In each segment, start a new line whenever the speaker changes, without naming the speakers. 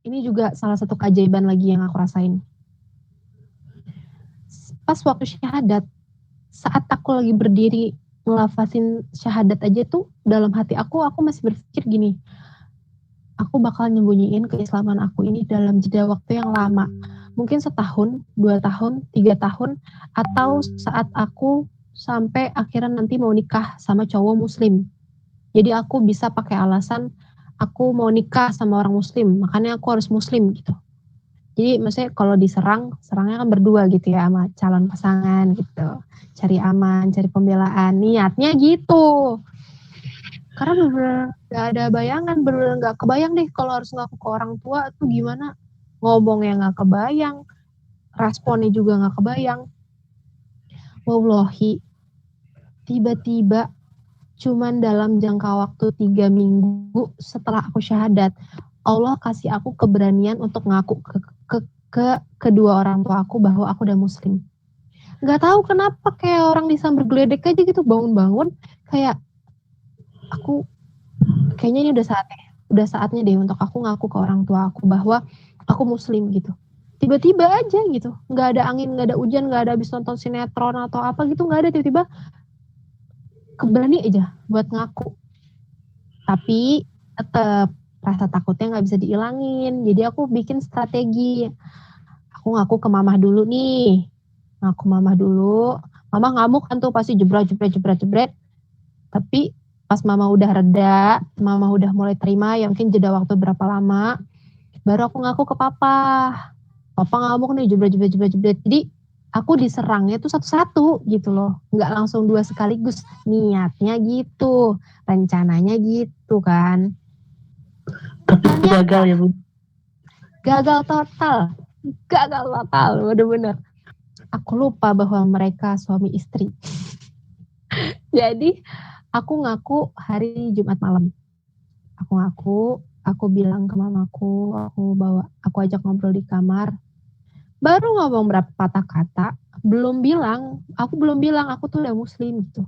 ini juga salah satu keajaiban lagi yang aku rasain. Pas waktu syahadat, saat aku lagi berdiri ngelafasin syahadat aja tuh, dalam hati aku masih berpikir gini, aku bakal nyembunyiin keislaman aku ini dalam jeda waktu yang lama. Mungkin setahun, 2 tahun, 3 tahun, atau saat aku sampai akhirnya nanti mau nikah sama cowok muslim. Jadi aku bisa pakai alasan aku mau nikah sama orang muslim, makanya aku harus muslim gitu. Jadi maksudnya kalau diserang, serangnya kan berdua gitu ya sama calon pasangan gitu. Cari aman, cari pembelaan, niatnya gitu. Karena bener-bener gak ada bayangan, bener-bener gak kebayang deh kalau harus ngaku ke orang tua tuh gimana. Ngomongnya gak kebayang, responnya juga gak kebayang. Wallahi, tiba-tiba cuman dalam jangka waktu 3 minggu setelah aku syahadat, Allah kasih aku keberanian untuk ngaku ke kedua orang tua aku bahwa aku udah muslim. Gak tahu kenapa kayak orang disambar geledek aja gitu, bangun-bangun kayak aku kayaknya ini udah saatnya deh untuk aku ngaku ke orang tua aku bahwa aku muslim gitu. Tiba-tiba aja gitu, nggak ada angin, nggak ada hujan, nggak ada habis nonton sinetron atau apa gitu, nggak ada, tiba-tiba keberani aja buat ngaku. Tapi tetap rasa takutnya nggak bisa diilangin, jadi aku bikin strategi. Aku ngaku ke mamah dulu nih, ngaku mamah dulu. Mama ngamuk kan tuh pasti jebret. Tapi pas mama udah reda, mama udah mulai terima, ya mungkin jeda waktu berapa lama, baru aku ngaku ke papa. Papa ngamuk nih, jebret. Jadi aku diserangnya tuh satu-satu gitu loh, nggak langsung 2 sekaligus. Niatnya gitu, rencananya gitu kan.
Tapi gagal ya Bu.
Gagal total, bener-bener. Aku lupa bahwa mereka suami istri. Jadi aku ngaku hari Jumat malam. Aku bilang ke mamaku, aku ajak ngobrol di kamar. Baru ngomong berapa patah kata, aku belum bilang aku tuh udah muslim gitu.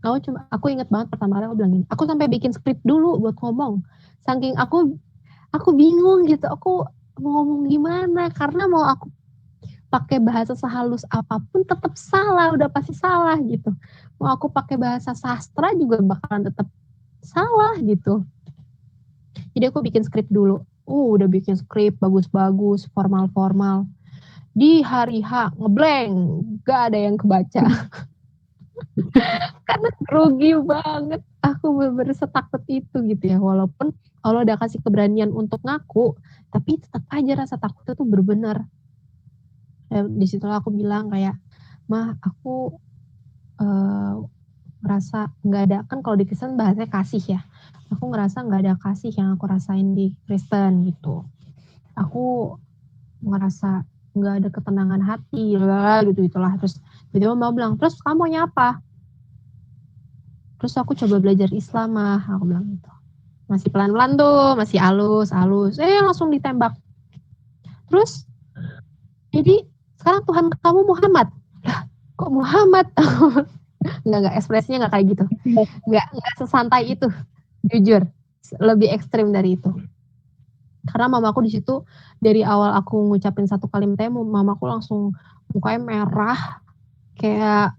Aku inget banget pertama kali aku bilang gini, aku sampai bikin skrip dulu buat ngomong. Saking aku bingung gitu, aku mau ngomong gimana, karena mau aku pakai bahasa sehalus apapun tetap salah, udah pasti salah gitu. Mau aku pakai bahasa sastra juga bakalan tetap salah gitu. Jadi aku bikin skrip dulu. Udah bikin skrip bagus-bagus, formal-formal. Di hari H ngeblank, gak ada yang kebaca. Karena rugi banget. Aku bener-bener setakut itu gitu ya. Walaupun Allah udah kasih keberanian untuk ngaku, tapi tetap aja rasa takutnya tuh bener-bener. Di situ aku bilang kayak, mah aku ngerasa nggak ada, kan kalau di Kristen bahasanya kasih ya. Aku ngerasa nggak ada kasih yang aku rasain di Kristen gitu. Aku ngerasa nggak ada ketenangan hati lah gitu itulah. Terus tiba-tiba Mbak bilang, terus kamu maunya apa? Terus aku coba belajar Islam mah, aku bilang gitu. Masih pelan-pelan tuh, masih halus, langsung ditembak. Terus jadi sekarang Tuhan kamu Muhammad. Lah, kok Muhammad? Enggak, ekspresinya enggak kayak gitu. Enggak sesantai itu, jujur. Lebih ekstrim dari itu. Karena mamaku di situ dari awal aku ngucapin satu kalimatnya, mamaku langsung mukanya merah, kayak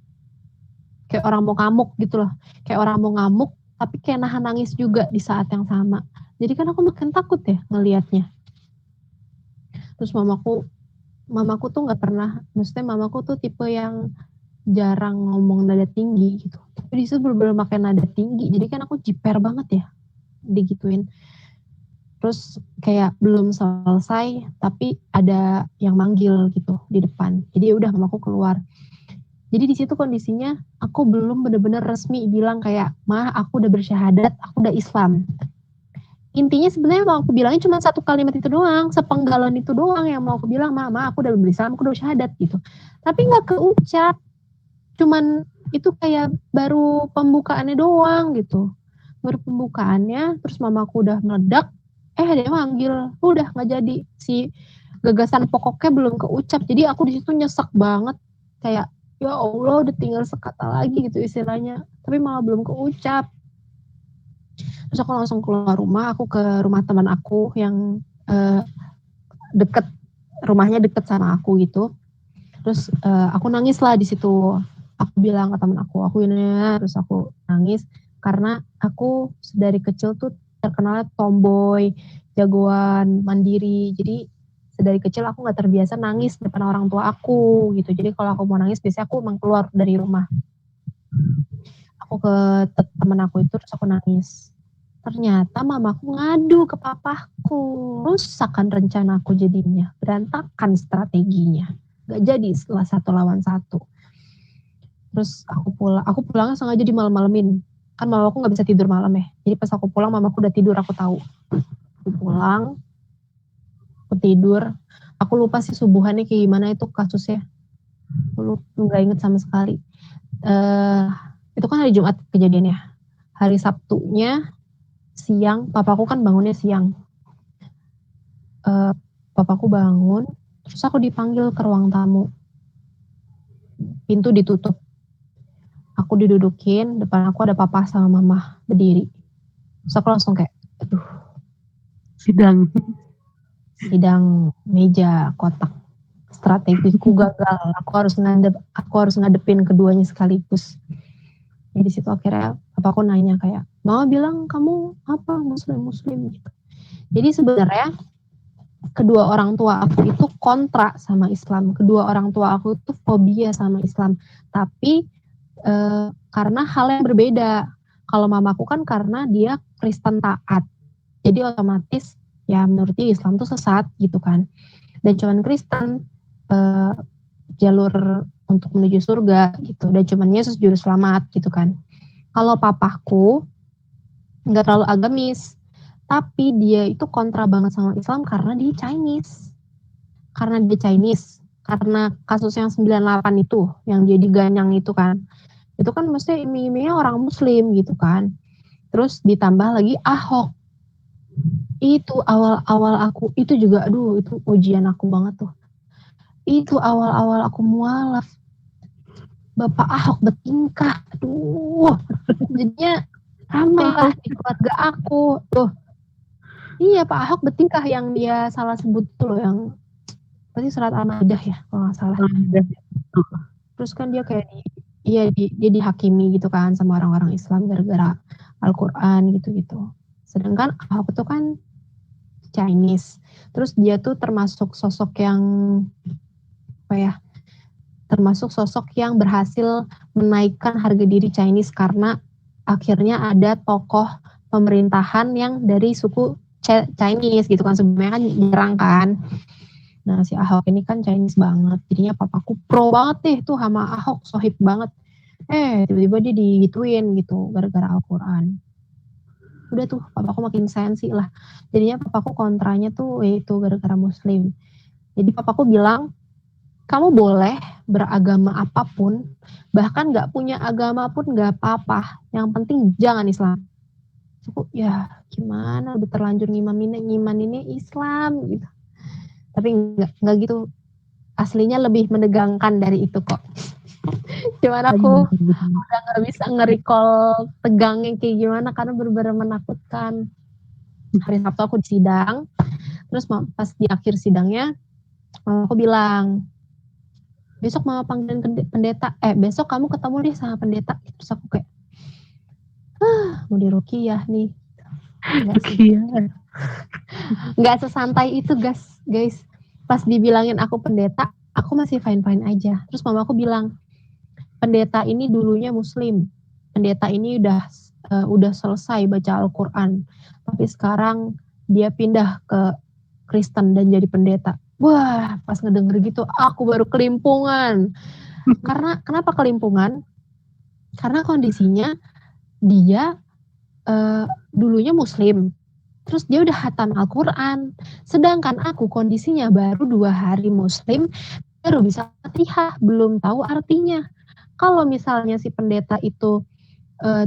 orang mau ngamuk gitu loh. Kayak orang mau ngamuk, tapi kayak nahan nangis juga di saat yang sama. Jadi kan aku makin takut ya ngelihatnya. Terus mamaku tuh nggak pernah, maksudnya mamaku tuh tipe yang jarang ngomong nada tinggi gitu. Tapi di situ bener-bener pakai nada tinggi. Jadi kan aku jiper banget ya digituin. Terus kayak belum selesai, tapi ada yang manggil gitu di depan. Jadi udah mamaku keluar. Jadi di situ kondisinya aku belum bener-bener resmi bilang kayak, mah aku udah bersyahadat, aku udah Islam. Intinya sebenarnya mau aku bilangnya cuma satu kalimat itu doang, sepenggalan itu doang yang mau aku bilang, mama aku udah berislam, aku udah syahadat gitu. Tapi nggak keucap, cuman itu kayak baru pembukaannya doang gitu. Baru pembukaannya, terus mamaku udah meledak, dia manggil, udah nggak jadi, si gagasan pokoknya belum keucap. Jadi aku di situ nyesek banget, kayak ya Allah udah tinggal sekata lagi gitu istilahnya, tapi malah belum keucap. Terus aku langsung keluar rumah, aku ke rumah teman aku yang rumahnya deket sama aku gitu. Terus aku nangis lah di situ. Aku bilang ke temen aku ini, terus aku nangis karena aku dari kecil tuh terkenalnya tomboy, jagoan, mandiri. Jadi dari kecil aku nggak terbiasa nangis depan orang tua aku gitu. Jadi kalau aku mau nangis biasanya aku emang keluar dari rumah. Aku ke temen aku itu terus aku nangis. Ternyata mamaku ngadu ke papaku. Rusakkan rencanaku jadinya. Berantakan strateginya. Gak jadi setelah 1 lawan 1. Terus aku pulangnya sengaja di malam-malamin. Kan mamaku gak bisa tidur malam ya. Jadi pas aku pulang mamaku udah tidur, aku tahu. Aku pulang, aku tidur. Aku lupa sih subuhannya kayak gimana itu kasusnya. Aku gak inget sama sekali. Itu kan hari Jumat kejadiannya. Hari Sabtunya siang, papaku kan bangunnya siang. Papaku bangun, terus aku dipanggil ke ruang tamu. Pintu ditutup. Aku didudukin, depan aku ada papa sama mama berdiri. Terus aku langsung kayak, aduh. Sidang meja kotak. Strategiku gagal. Aku harus ngadepin keduanya sekaligus. Jadi di situ akhirnya papaku nanya kayak, mama bilang kamu apa muslim gitu. Jadi sebenarnya kedua orang tua aku itu kontra sama Islam. Kedua orang tua aku itu fobia sama Islam. Tapi karena hal yang berbeda. Kalau mamaku kan karena dia Kristen taat. Jadi otomatis ya menurut dia Islam tuh sesat gitu kan. Dan cuman Kristen jalur untuk menuju surga gitu. Dan cuman Yesus juru selamat gitu kan. Kalau papaku nggak terlalu agamis. Tapi dia itu kontra banget sama Islam karena dia Chinese. Karena kasus yang 98 itu, yang dia diganyang itu kan. Itu kan mesti iming-imingnya orang muslim gitu kan. Terus ditambah lagi Ahok. Itu awal-awal aku, itu juga itu ujian aku banget tuh. Itu awal-awal aku mualaf. Bapak Ahok bertingkah. Jadinya ramai lah di keluarga aku. Iya, Pak Ahok bertingkah yang dia salah sebut tuh loh, yang pasti surat Al-Maidah ya kalau nggak salah. Terus kan dia kayak dia dihakimi gitu kan sama orang-orang Islam gara-gara Al-Quran gitu-gitu. Sedangkan Ahok itu kan Chinese. Terus dia tuh termasuk sosok yang termasuk sosok yang berhasil menaikkan harga diri Chinese karena akhirnya ada tokoh pemerintahan yang dari suku Chinese gitu kan, sebenarnya kan jarang kan. Nah si Ahok ini kan Chinese banget, jadinya papaku pro banget deh tuh sama Ahok, sohib banget. Tiba-tiba dia digituin gitu gara-gara Al-Quran. Udah tuh papaku makin sensi lah. Jadinya papaku kontranya tuh itu gara-gara muslim. Jadi papaku bilang, kamu boleh beragama apapun, bahkan gak punya agama pun gak apa-apa. Yang penting jangan Islam. Aku ya gimana, udah terlanjur ngimaninnya Islam gitu. Tapi nggak gitu. Aslinya lebih menegangkan dari itu kok. Cuman aku udah gak bisa nge-recall tegangnya kayak gimana karena bener-bener menakutkan. Hari Sabtu aku di sidang, terus pas di akhir sidangnya aku bilang, besok mama panggilin pendeta, besok kamu ketemu deh sama pendeta. Terus aku kayak, mau diruqyah nih. Nggak sesantai itu guys. Pas dibilangin aku pendeta, aku masih fine-fine aja. Terus mama aku bilang, pendeta ini dulunya muslim. Pendeta ini udah selesai baca Al-Quran. Tapi sekarang dia pindah ke Kristen dan jadi pendeta. Wah, pas ngedenger gitu, aku baru kelimpungan. Karena kenapa kelimpungan? Karena kondisinya dia dulunya muslim, terus dia udah hatam Al-Quran, sedangkan aku kondisinya baru 2 hari muslim, baru bisa Fatihah, belum tahu artinya. Kalau misalnya si pendeta itu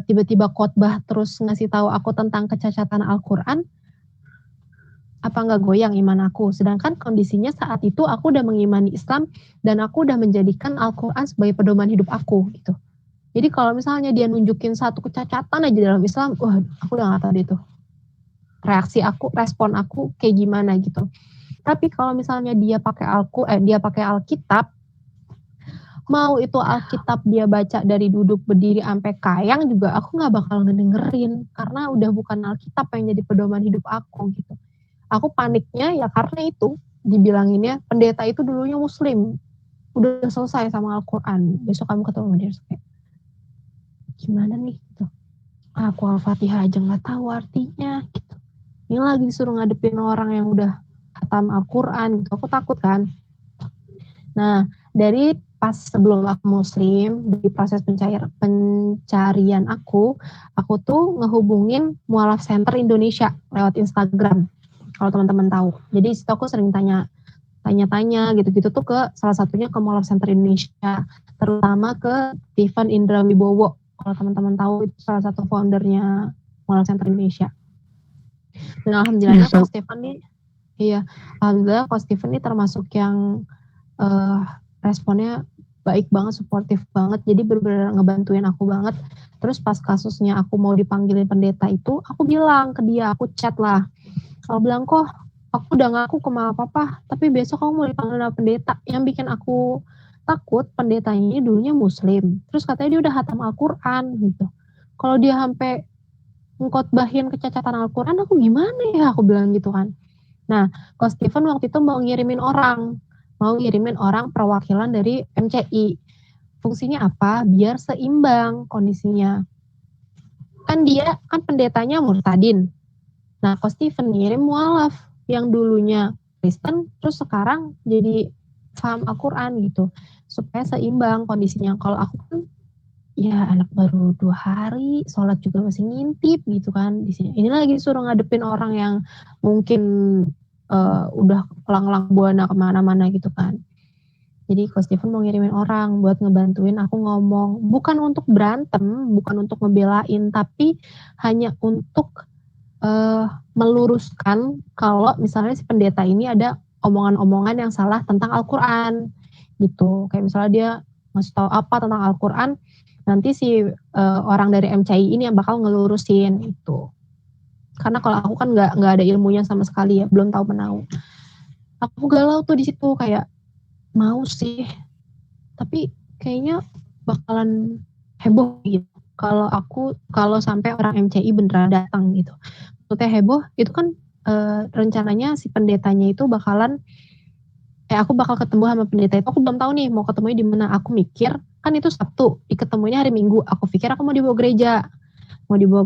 tiba-tiba khotbah terus ngasih tahu aku tentang kecacatan Al-Quran, apa nggak goyang iman aku? Sedangkan kondisinya saat itu aku udah mengimani Islam dan aku udah menjadikan Al-Quran sebagai pedoman hidup aku gitu. Jadi kalau misalnya dia nunjukin satu kecacatan aja dalam Islam, wah aku udah gak tahu deh tuh. Respon aku kayak gimana gitu. Tapi kalau misalnya dia pakai Alkitab, mau itu Alkitab dia baca dari duduk berdiri sampai kayang juga aku nggak bakal ngedengerin karena udah bukan Alkitab yang jadi pedoman hidup aku gitu. Aku paniknya ya karena itu dibilanginnya pendeta itu dulunya Muslim, udah selesai sama Al-Quran, besok kamu ketemu dia kayak gimana nih gitu. Aku Al-Fatihah aja nggak tahu artinya gitu. Ini lagi disuruh ngadepin orang yang udah khatam Al-Quran gitu, aku takut kan. Nah, dari pas sebelum aku Muslim, di proses pencarian aku tuh ngehubungin Mualaf Center Indonesia lewat Instagram, kalau teman-teman tahu. Jadi situ aku sering tanya-tanya gitu-gitu tuh ke salah satunya ke Mualaf Center Indonesia, terutama ke Stephen Indra Wibowo. Kalau teman-teman tahu itu salah satu foundernya Mualaf Center Indonesia. Dan alhamdulillahnya Coach Stephen nih, alhamdulillah Coach Stephen nih termasuk yang responnya baik banget, suportif banget, jadi benar-benar ngebantuin aku banget. Terus pas kasusnya aku mau dipanggilin pendeta itu, aku bilang ke dia, aku chat lah, aku bilang kok aku udah ngaku ke mama papa, tapi besok kamu mau dipanggil sama pendeta. Yang bikin aku takut, pendetanya ini dulunya Muslim, terus katanya dia udah hatam Al-Quran gitu. Kalau dia sampai ngkhotbahin kecacatan Al-Quran, aku gimana ya, aku bilang gitu kan. Nah, Coach Stephen waktu itu mau ngirimin orang perwakilan dari MCI. Fungsinya apa? Biar seimbang kondisinya. Kan dia kan pendetanya murtadin. Nah, Coach Stephen ngirim mualaf yang dulunya Kristen, terus sekarang jadi paham Al-Quran gitu. Supaya seimbang kondisinya. Kalau aku kan ya anak baru 2 hari, sholat juga masih ngintip gitu kan di sini. Ini lagi disuruh ngadepin orang yang mungkin udah lang-lang buana kemana-mana gitu kan. Jadi Coach Stephen mau ngirimin orang buat ngebantuin aku ngomong, bukan untuk berantem, bukan untuk ngebelain, tapi hanya untuk meluruskan kalau misalnya si pendeta ini ada omongan-omongan yang salah tentang Al-Quran gitu. Kayak misalnya dia ngasih tahu apa tentang Al-Quran, nanti si orang dari MCI ini yang bakal ngelurusin itu. Karena kalau aku kan nggak ada ilmunya sama sekali ya, belum tahu menau. Aku galau tuh di situ kayak mau sih, tapi kayaknya bakalan heboh gitu. Kalau sampai orang MCI beneran datang gitu. Maksudnya heboh itu kan rencananya si pendetanya itu aku bakal ketemu sama pendeta itu. Aku belum tahu nih mau ketemunya di mana. Aku mikir kan itu Sabtu, diketemunya hari Minggu. Aku pikir aku mau dibawa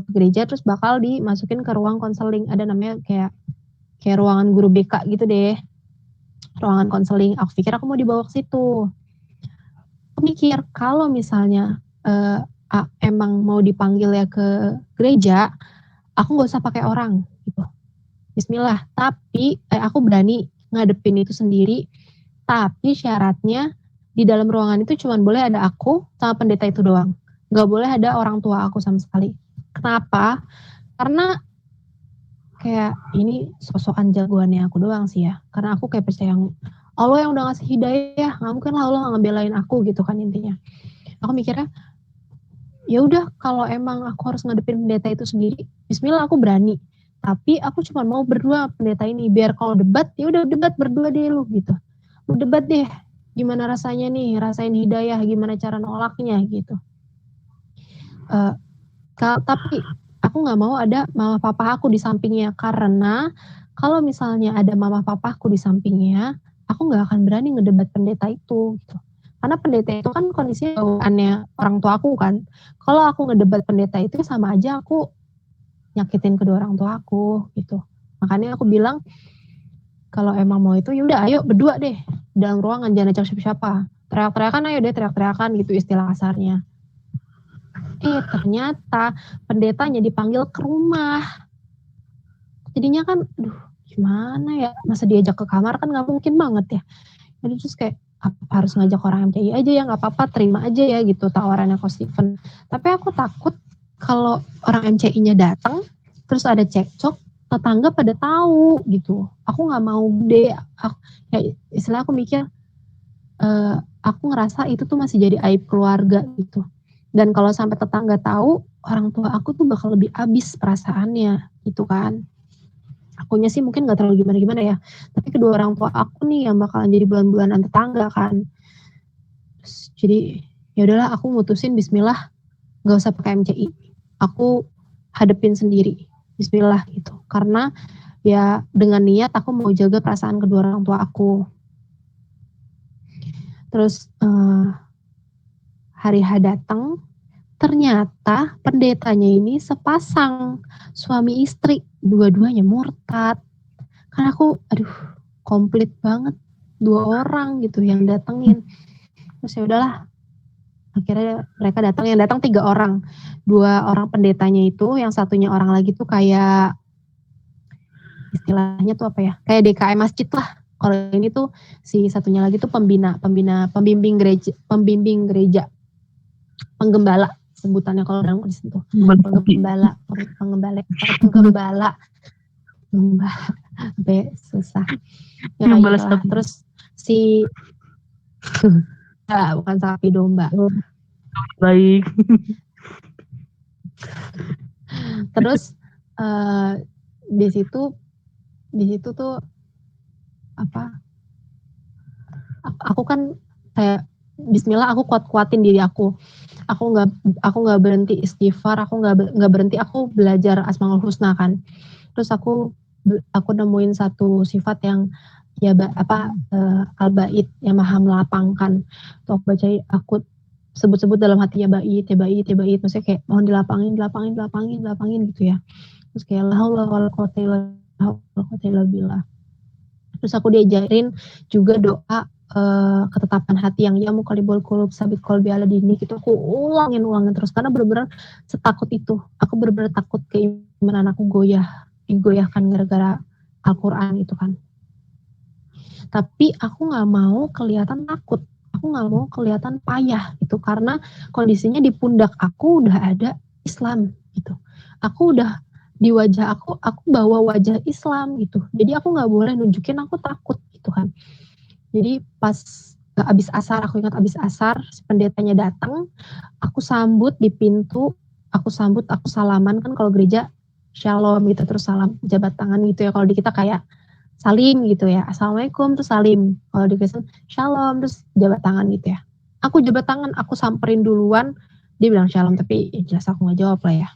ke gereja terus bakal dimasukin ke ruang konseling, ada namanya kayak ruangan guru BK gitu deh, ruangan konseling. Aku pikir aku mau dibawa ke situ. Aku mikir kalau misalnya emang mau dipanggil ya ke gereja, aku nggak usah pakai orang gitu. Bismillah. Tapi aku berani ngadepin itu sendiri. Tapi syaratnya di dalam ruangan itu cuma boleh ada aku sama pendeta itu doang. Nggak boleh ada orang tua aku sama sekali. Kenapa? Karena kayak ini sosokan jagoannya aku doang sih ya. Karena aku kayak percaya Allah yang udah ngasih hidayah, nggak mungkin lah Allah nggak ngebelain aku gitu kan intinya. Aku mikirnya ya udah kalau emang aku harus ngadepin pendeta itu sendiri, Bismillah aku berani. Tapi aku cuma mau berdua pendeta ini, biar kalau debat ya udah debat berdua deh lu gitu. Lu debat deh, gimana rasanya nih, rasain hidayah, gimana cara nolaknya gitu. Tapi aku nggak mau ada mama papa aku di sampingnya, karena kalau misalnya ada mama papa aku di sampingnya, aku nggak akan berani ngedebat pendeta itu gitu. Karena pendeta itu kan kondisinya bawaannya orang tua aku kan. Kalau aku ngedebat pendeta itu sama aja aku nyakitin kedua orang tua aku gitu. Makanya aku bilang kalau emang mau itu yaudah ayo berdua deh dalam ruangan, jangan ajak siapa-siapa. Teriak-teriakan ayo deh, teriak-teriakan gitu istilah kasarnya. Ternyata pendetanya dipanggil ke rumah. Jadinya kan, gimana ya, masa diajak ke kamar kan nggak mungkin banget ya. Jadi terus kayak apa harus ngajak orang MCI aja ya, nggak apa-apa terima aja ya gitu tawarannya Coach Stephen. Tapi aku takut kalau orang MCI-nya datang terus ada cekcok, tetangga pada tahu gitu. Aku nggak mau deh. Istilah aku mikir, aku ngerasa itu tuh masih jadi aib keluarga gitu. Dan kalau sampai tetangga tahu, orang tua aku tuh bakal lebih abis perasaannya gitu kan. akunya sih mungkin nggak terlalu gimana-gimana ya, tapi kedua orang tua aku nih yang bakalan jadi bulan-bulanan tetangga kan. Terus jadi ya udahlah aku mutusin Bismillah nggak usah pakai MCI, aku hadepin sendiri, Bismillah gitu. Karena ya dengan niat aku mau jaga perasaan kedua orang tua aku. Terus hari H datang, ternyata pendetanya ini sepasang suami istri, dua-duanya murtad. Kan aku, aduh, komplit banget, 2 orang gitu yang datengin. Terus ya udahlah, akhirnya mereka datang, yang datang 3 orang, 2 orang pendetanya itu, yang satunya orang lagi tuh kayak istilahnya tuh apa ya, kayak DKM masjid lah. Kalau ini tuh si satunya lagi tuh pembimbing gereja, penggembala sebutannya kalau dalam Kristen tuh. Penggembala, sampai susah. Ya kayak lah. Terus si bukan sapi domba.
Baik.
Terus di situ tuh apa? Aku kan kayak Bismillah aku kuat-kuatin diri aku. Aku nggak berhenti istighfar, aku nggak berhenti, aku belajar Asmaul Husna kan. Terus aku nemuin satu sifat yang ya al-bait yang maha melapangkan. Tuh aku baca, aku sebut-sebut dalam hati ya bait, maksudnya kayak mohon dilapangin gitu ya. Terus kayak la haula wala quwata illa billah. Terus aku diajarin juga doa ketetapan hati yang ya muqallibul qulub sabit qalbi ala dinik, itu aku ulangin terus karena benar-benar setakut itu. Aku benar-benar takut keimanan aku digoyahkan gara-gara Al-Quran itu kan. Tapi aku nggak mau kelihatan takut, aku nggak mau kelihatan payah gitu, karena kondisinya di pundak aku udah ada Islam gitu. Aku udah di wajah aku bawa wajah Islam gitu. Jadi aku nggak boleh nunjukin aku takut gitu kan. Jadi pas abis asar, aku ingat abis asar, pendetanya datang, aku sambut di pintu, aku salaman kan kalau gereja shalom gitu, terus salam jabat tangan gitu ya. Kalau di kita kayak salim gitu ya, assalamualaikum terus salim. Kalau di Kristen shalom terus jabat tangan gitu ya. Aku jabat tangan, aku samperin duluan, dia bilang shalom tapi jelas aku nggak jawab lah ya.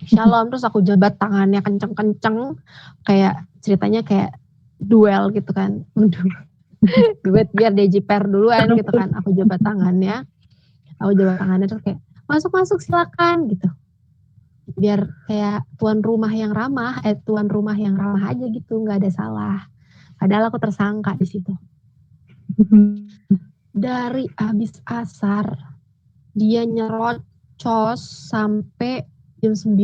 Shalom terus aku jabat tangannya kenceng-kenceng, kayak ceritanya kayak duel gitu kan. Duet biar dia jiper duluan gitu kan. Aku jabat tangannya terus kayak masuk silakan gitu. Biar kayak tuan rumah yang ramah aja gitu, nggak ada salah. Padahal aku tersangka di situ. Dari abis asar dia nyerocos sampai jam 9.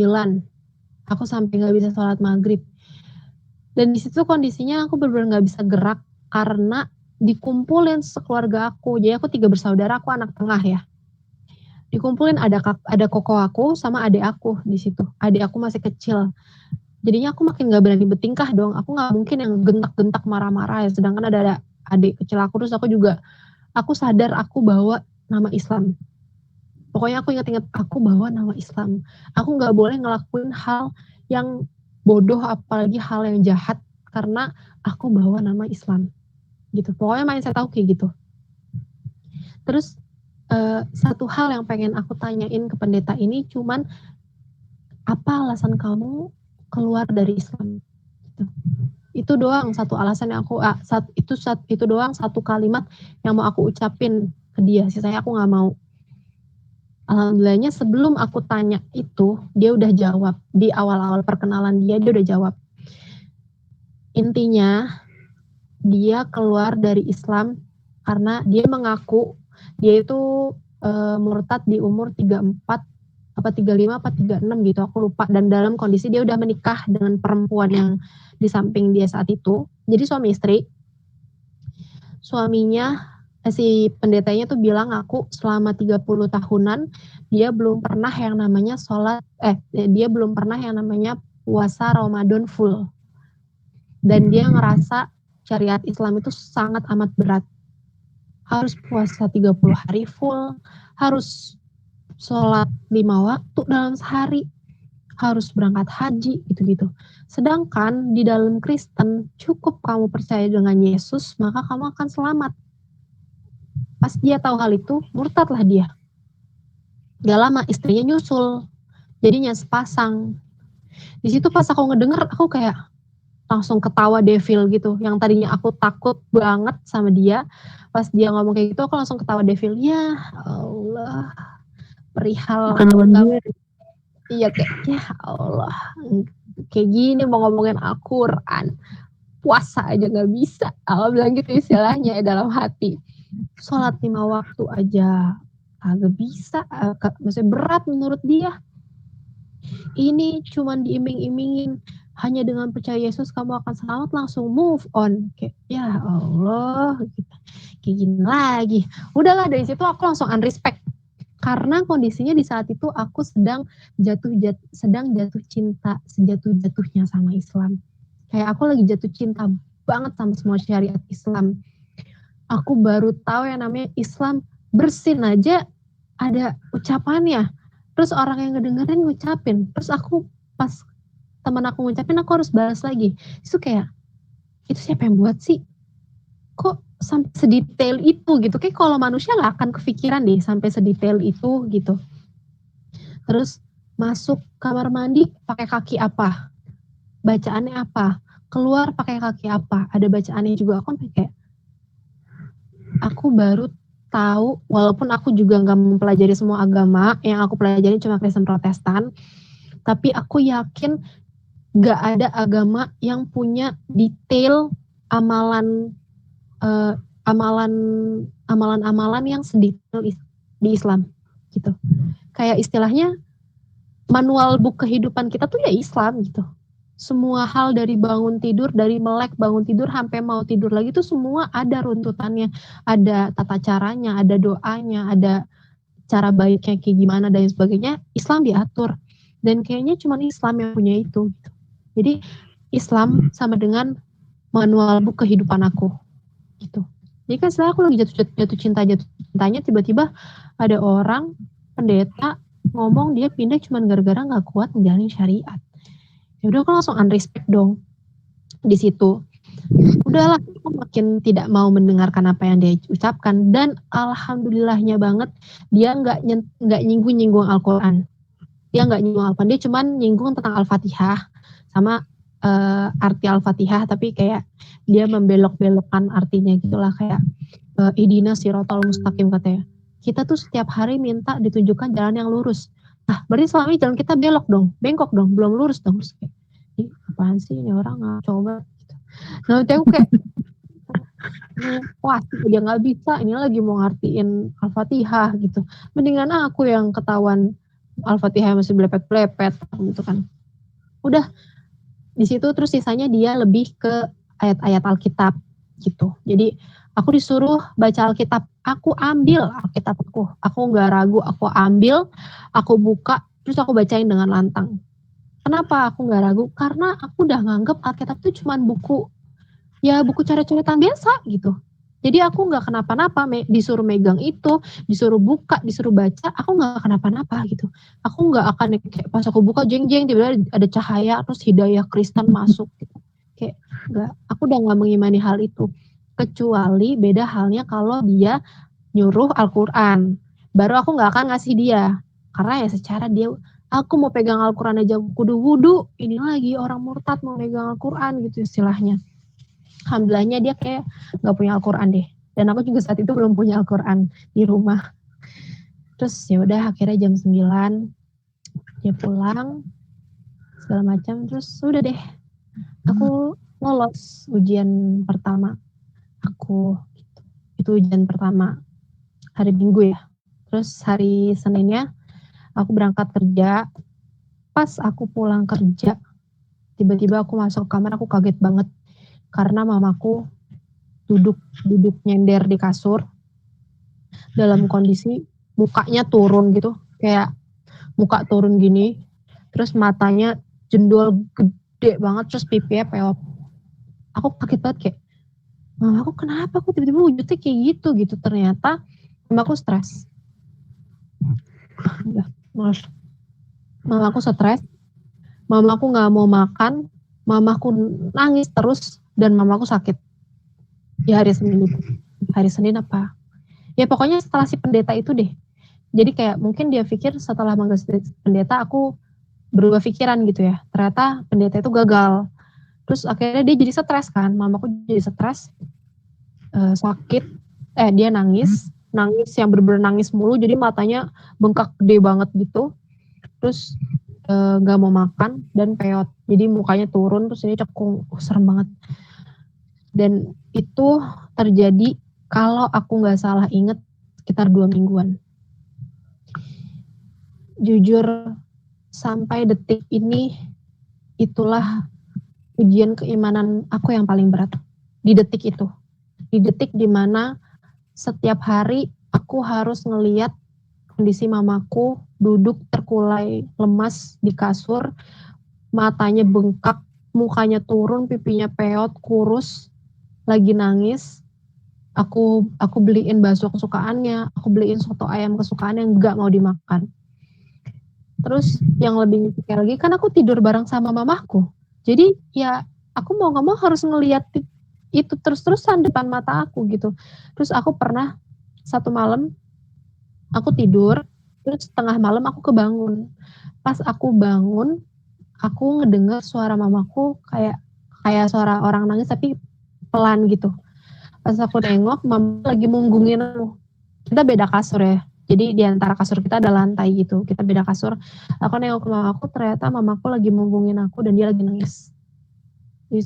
Aku sampai nggak bisa sholat maghrib. Dan di situ kondisinya aku benar-benar nggak bisa gerak karena dikumpulin sekeluarga aku. Jadi aku 3 bersaudara, aku anak tengah ya. Dikumpulin ada koko aku sama adik aku di situ. Adik aku masih kecil. Jadinya aku makin nggak berani bertingkah dong. Aku nggak mungkin yang gentak-gentak marah-marah ya. Sedangkan ada adik kecil aku, terus aku sadar aku bawa nama Islam. Pokoknya aku ingat-ingat aku bawa nama Islam. Aku nggak boleh ngelakuin hal yang bodoh, apalagi hal yang jahat, karena aku bawa nama Islam gitu. Pokoknya mindset aku kayak gitu. Terus satu hal yang pengen aku tanyain ke pendeta ini cuman, apa alasan kamu keluar dari Islam gitu. Itu doang satu alasan yang aku itu doang satu kalimat yang mau aku ucapin ke dia. Sisanya aku nggak mau. Alhamdulillahnya sebelum aku tanya itu, dia udah jawab. Di awal-awal perkenalan dia udah jawab. Intinya, dia keluar dari Islam karena dia mengaku, dia itu murtad di umur 34, apa 35, apa 36 gitu, aku lupa. Dan dalam kondisi dia udah menikah dengan perempuan yang di samping dia saat itu. Jadi suami istri. Suaminya, si pendetanya tuh bilang aku selama 30 tahunan dia belum pernah yang namanya dia belum pernah yang namanya puasa Ramadan full. Dan dia ngerasa syariat Islam itu sangat amat berat. Harus puasa 30 hari full, harus sholat 5 waktu dalam sehari, harus berangkat haji gitu-gitu. Sedangkan di dalam Kristen cukup kamu percaya dengan Yesus maka kamu akan selamat. Pas dia tahu hal itu, murtadlah dia. Gak lama istrinya nyusul, jadinya sepasang. Di situ pas aku ngedenger, aku kayak langsung ketawa devil gitu. Yang tadinya aku takut banget sama dia, pas dia ngomong kayak gitu, aku langsung ketawa devil. Ya Allah, perihal
Bukan lawan gue.
iya kayak ya Allah, kayak gini mau ngomongin Al-Quran, puasa aja gak bisa. Aku bilang gitu istilahnya dalam hati. Sholat 5 waktu aja agak bisa, maksudnya berat menurut dia. Ini cuman diiming-imingin, hanya dengan percaya Yesus kamu akan selamat, langsung move on. Kayak ya Allah, gitu. Kayak gini lagi. Udahlah dari situ aku langsung unrespect. Karena kondisinya di saat itu aku sedang jatuh cinta sejatuh-jatuhnya sama Islam. Kayak aku lagi jatuh cinta banget sama semua syariat Islam. Aku baru tahu yang namanya Islam bersin aja ada ucapannya. Terus orang yang ngedengerin ngucapin. Terus aku pas teman aku ngucapin aku harus balas lagi. Itu kayak itu siapa yang buat sih? Kok sampai sedetail itu gitu? Kayak kalau manusia nggak akan kepikiran deh sampai sedetail itu gitu. Terus masuk kamar mandi pakai kaki apa? Bacaannya apa? Keluar pakai kaki apa? Ada bacaannya juga. Aku baru tahu, walaupun aku juga nggak mempelajari semua agama, yang aku pelajari cuma Kristen Protestan, tapi aku yakin nggak ada agama yang punya detail amalan eh, amalan amalan-amalan yang sedetail di Islam gitu. Kayak istilahnya manual book kehidupan kita tuh ya Islam gitu. Semua hal dari bangun tidur, dari melek bangun tidur sampai mau tidur lagi tuh semua ada runtutannya, ada tata caranya, ada doanya, ada cara baiknya kayak gimana dan sebagainya. Islam diatur dan kayaknya cuma Islam yang punya itu. Jadi Islam sama dengan manual book kehidupan aku gitu. Jadi kan setelah aku lagi jatuh cintanya tiba-tiba ada orang pendeta ngomong dia pindah cuma gara-gara nggak kuat menjalani syariat. Ya udah aku langsung unrespect dong di situ. Udahlah aku makin tidak mau mendengarkan apa yang dia ucapkan dan alhamdulillahnya banget dia nggak nyinggung Al-Quran. Dia nggak nyinggung Al-Quran, dia cuman nyinggung tentang Al-Fatihah sama arti Al-Fatihah, tapi kayak dia membelok-belokkan artinya gitulah, kayak Ihdina sirotol mustaqim katanya. Kita tuh setiap hari minta ditunjukkan jalan yang lurus. Nah, berarti selama ini jalan kita belok dong, bengkok dong, belum lurus dong. Terus kayak, ih apaan sih ini orang nggak coba gitu. Nah itu aku kayak wah dia nggak bisa, ini lagi mau ngertiin Al-Fatihah gitu. Mendingan aku yang ketahuan Al-Fatihah masih belepet-belepet gitu kan. Udah di situ terus sisanya dia lebih ke ayat-ayat Alkitab gitu. Jadi aku disuruh baca Alkitab, aku ambil Alkitab aku nggak ragu, aku ambil, aku buka, terus aku bacain dengan lantang. Kenapa aku nggak ragu? Karena aku udah nganggep Alkitab itu cuma buku coret-coretan biasa gitu. Jadi aku nggak kenapa-napa, disuruh megang itu, disuruh buka, disuruh baca, aku nggak kenapa-napa gitu. Aku nggak akan kayak pas aku buka jeng-jeng tiba-tiba ada cahaya terus hidayah Kristen masuk gitu. Kayak nggak, aku udah nggak mengimani hal itu. Kecuali beda halnya kalau dia nyuruh Al-Quran, baru aku nggak akan ngasih dia. Karena ya secara dia, aku mau pegang Al-Quran aja kudu wudu, ini lagi orang murtad mau pegang Al-Quran gitu istilahnya. Alhamdulillahnya dia kayak nggak punya Al-Quran deh. Dan aku juga saat itu belum punya Al-Quran di rumah. Terus ya udah akhirnya jam 9 dia pulang segala macam. Terus udah deh aku lolos ujian pertama. Aku itu ujian pertama hari Minggu ya. Terus hari Seninnya aku berangkat kerja. Pas aku pulang kerja, tiba-tiba aku masuk kamar, aku kaget banget karena mamaku duduk nyender di kasur dalam kondisi mukanya turun gitu, kayak muka turun gini, terus matanya jendol gede banget, terus pipinya peot. Aku kaget banget kayak, mama aku kenapa aku tiba-tiba wujudnya kayak gitu. Ternyata mama aku stres. Mama aku stres Mamaku nggak mau makan, mamaku nangis terus, dan mamaku sakit di hari Senin itu. Hari Senin apa? Ya pokoknya setelah si pendeta itu deh. Jadi kayak mungkin dia pikir setelah manggil pendeta aku berubah pikiran gitu ya. Ternyata pendeta itu gagal. Terus akhirnya dia jadi stres kan. Mamaku jadi stres, sakit, dia nangis yang bener-bener nangis mulu. Jadi matanya bengkak gede banget gitu. Terus gak mau makan dan peot. Jadi mukanya turun terus ini cekung. Serem banget. Dan itu terjadi kalau aku gak salah inget sekitar 2 mingguan. Jujur sampai detik ini itulah ujian keimanan aku yang paling berat. Di detik itu. Di detik dimana setiap hari aku harus ngeliat kondisi mamaku duduk terkulai lemas di kasur, matanya bengkak, mukanya turun, pipinya peot, kurus, lagi nangis. Aku beliin bakso kesukaannya, aku beliin soto ayam kesukaannya yang gak mau dimakan. Terus yang lebih nyesek lagi kan aku tidur bareng sama mamaku. Jadi ya aku mau gak mau harus ngeliat itu terus-terusan depan mata aku gitu. Terus aku pernah satu malam aku tidur, terus tengah malam aku kebangun. Pas aku bangun, aku ngedengar suara mamaku kayak suara orang nangis tapi pelan gitu. Pas aku nengok, mama lagi munggungin aku. Kita beda kasur ya. Jadi di antara kasur kita ada lantai gitu. Kita beda kasur. Aku nengok ke mamaku, ternyata mamaku lagi munggungin aku dan dia lagi nangis. Jadi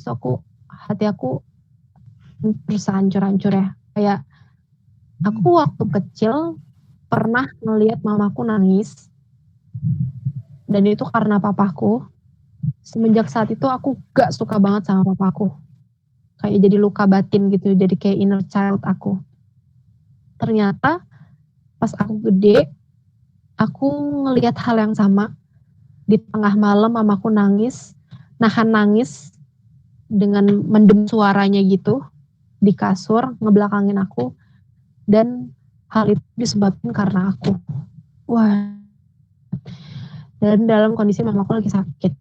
hati aku bisa hancur-hancur ya. Kayak aku waktu kecil pernah ngelihat mamaku nangis. Dan itu karena papaku. Semenjak saat itu aku gak suka banget sama papaku. Kayak jadi luka batin gitu. Jadi kayak inner child aku. Ternyata pas aku gede, aku ngelihat hal yang sama. Di tengah malam mamaku nangis, nahan nangis dengan mendem suaranya gitu di kasur, ngebelakangin aku, dan hal itu disebabkan karena aku. Wah, dan dalam kondisi mamaku lagi sakit.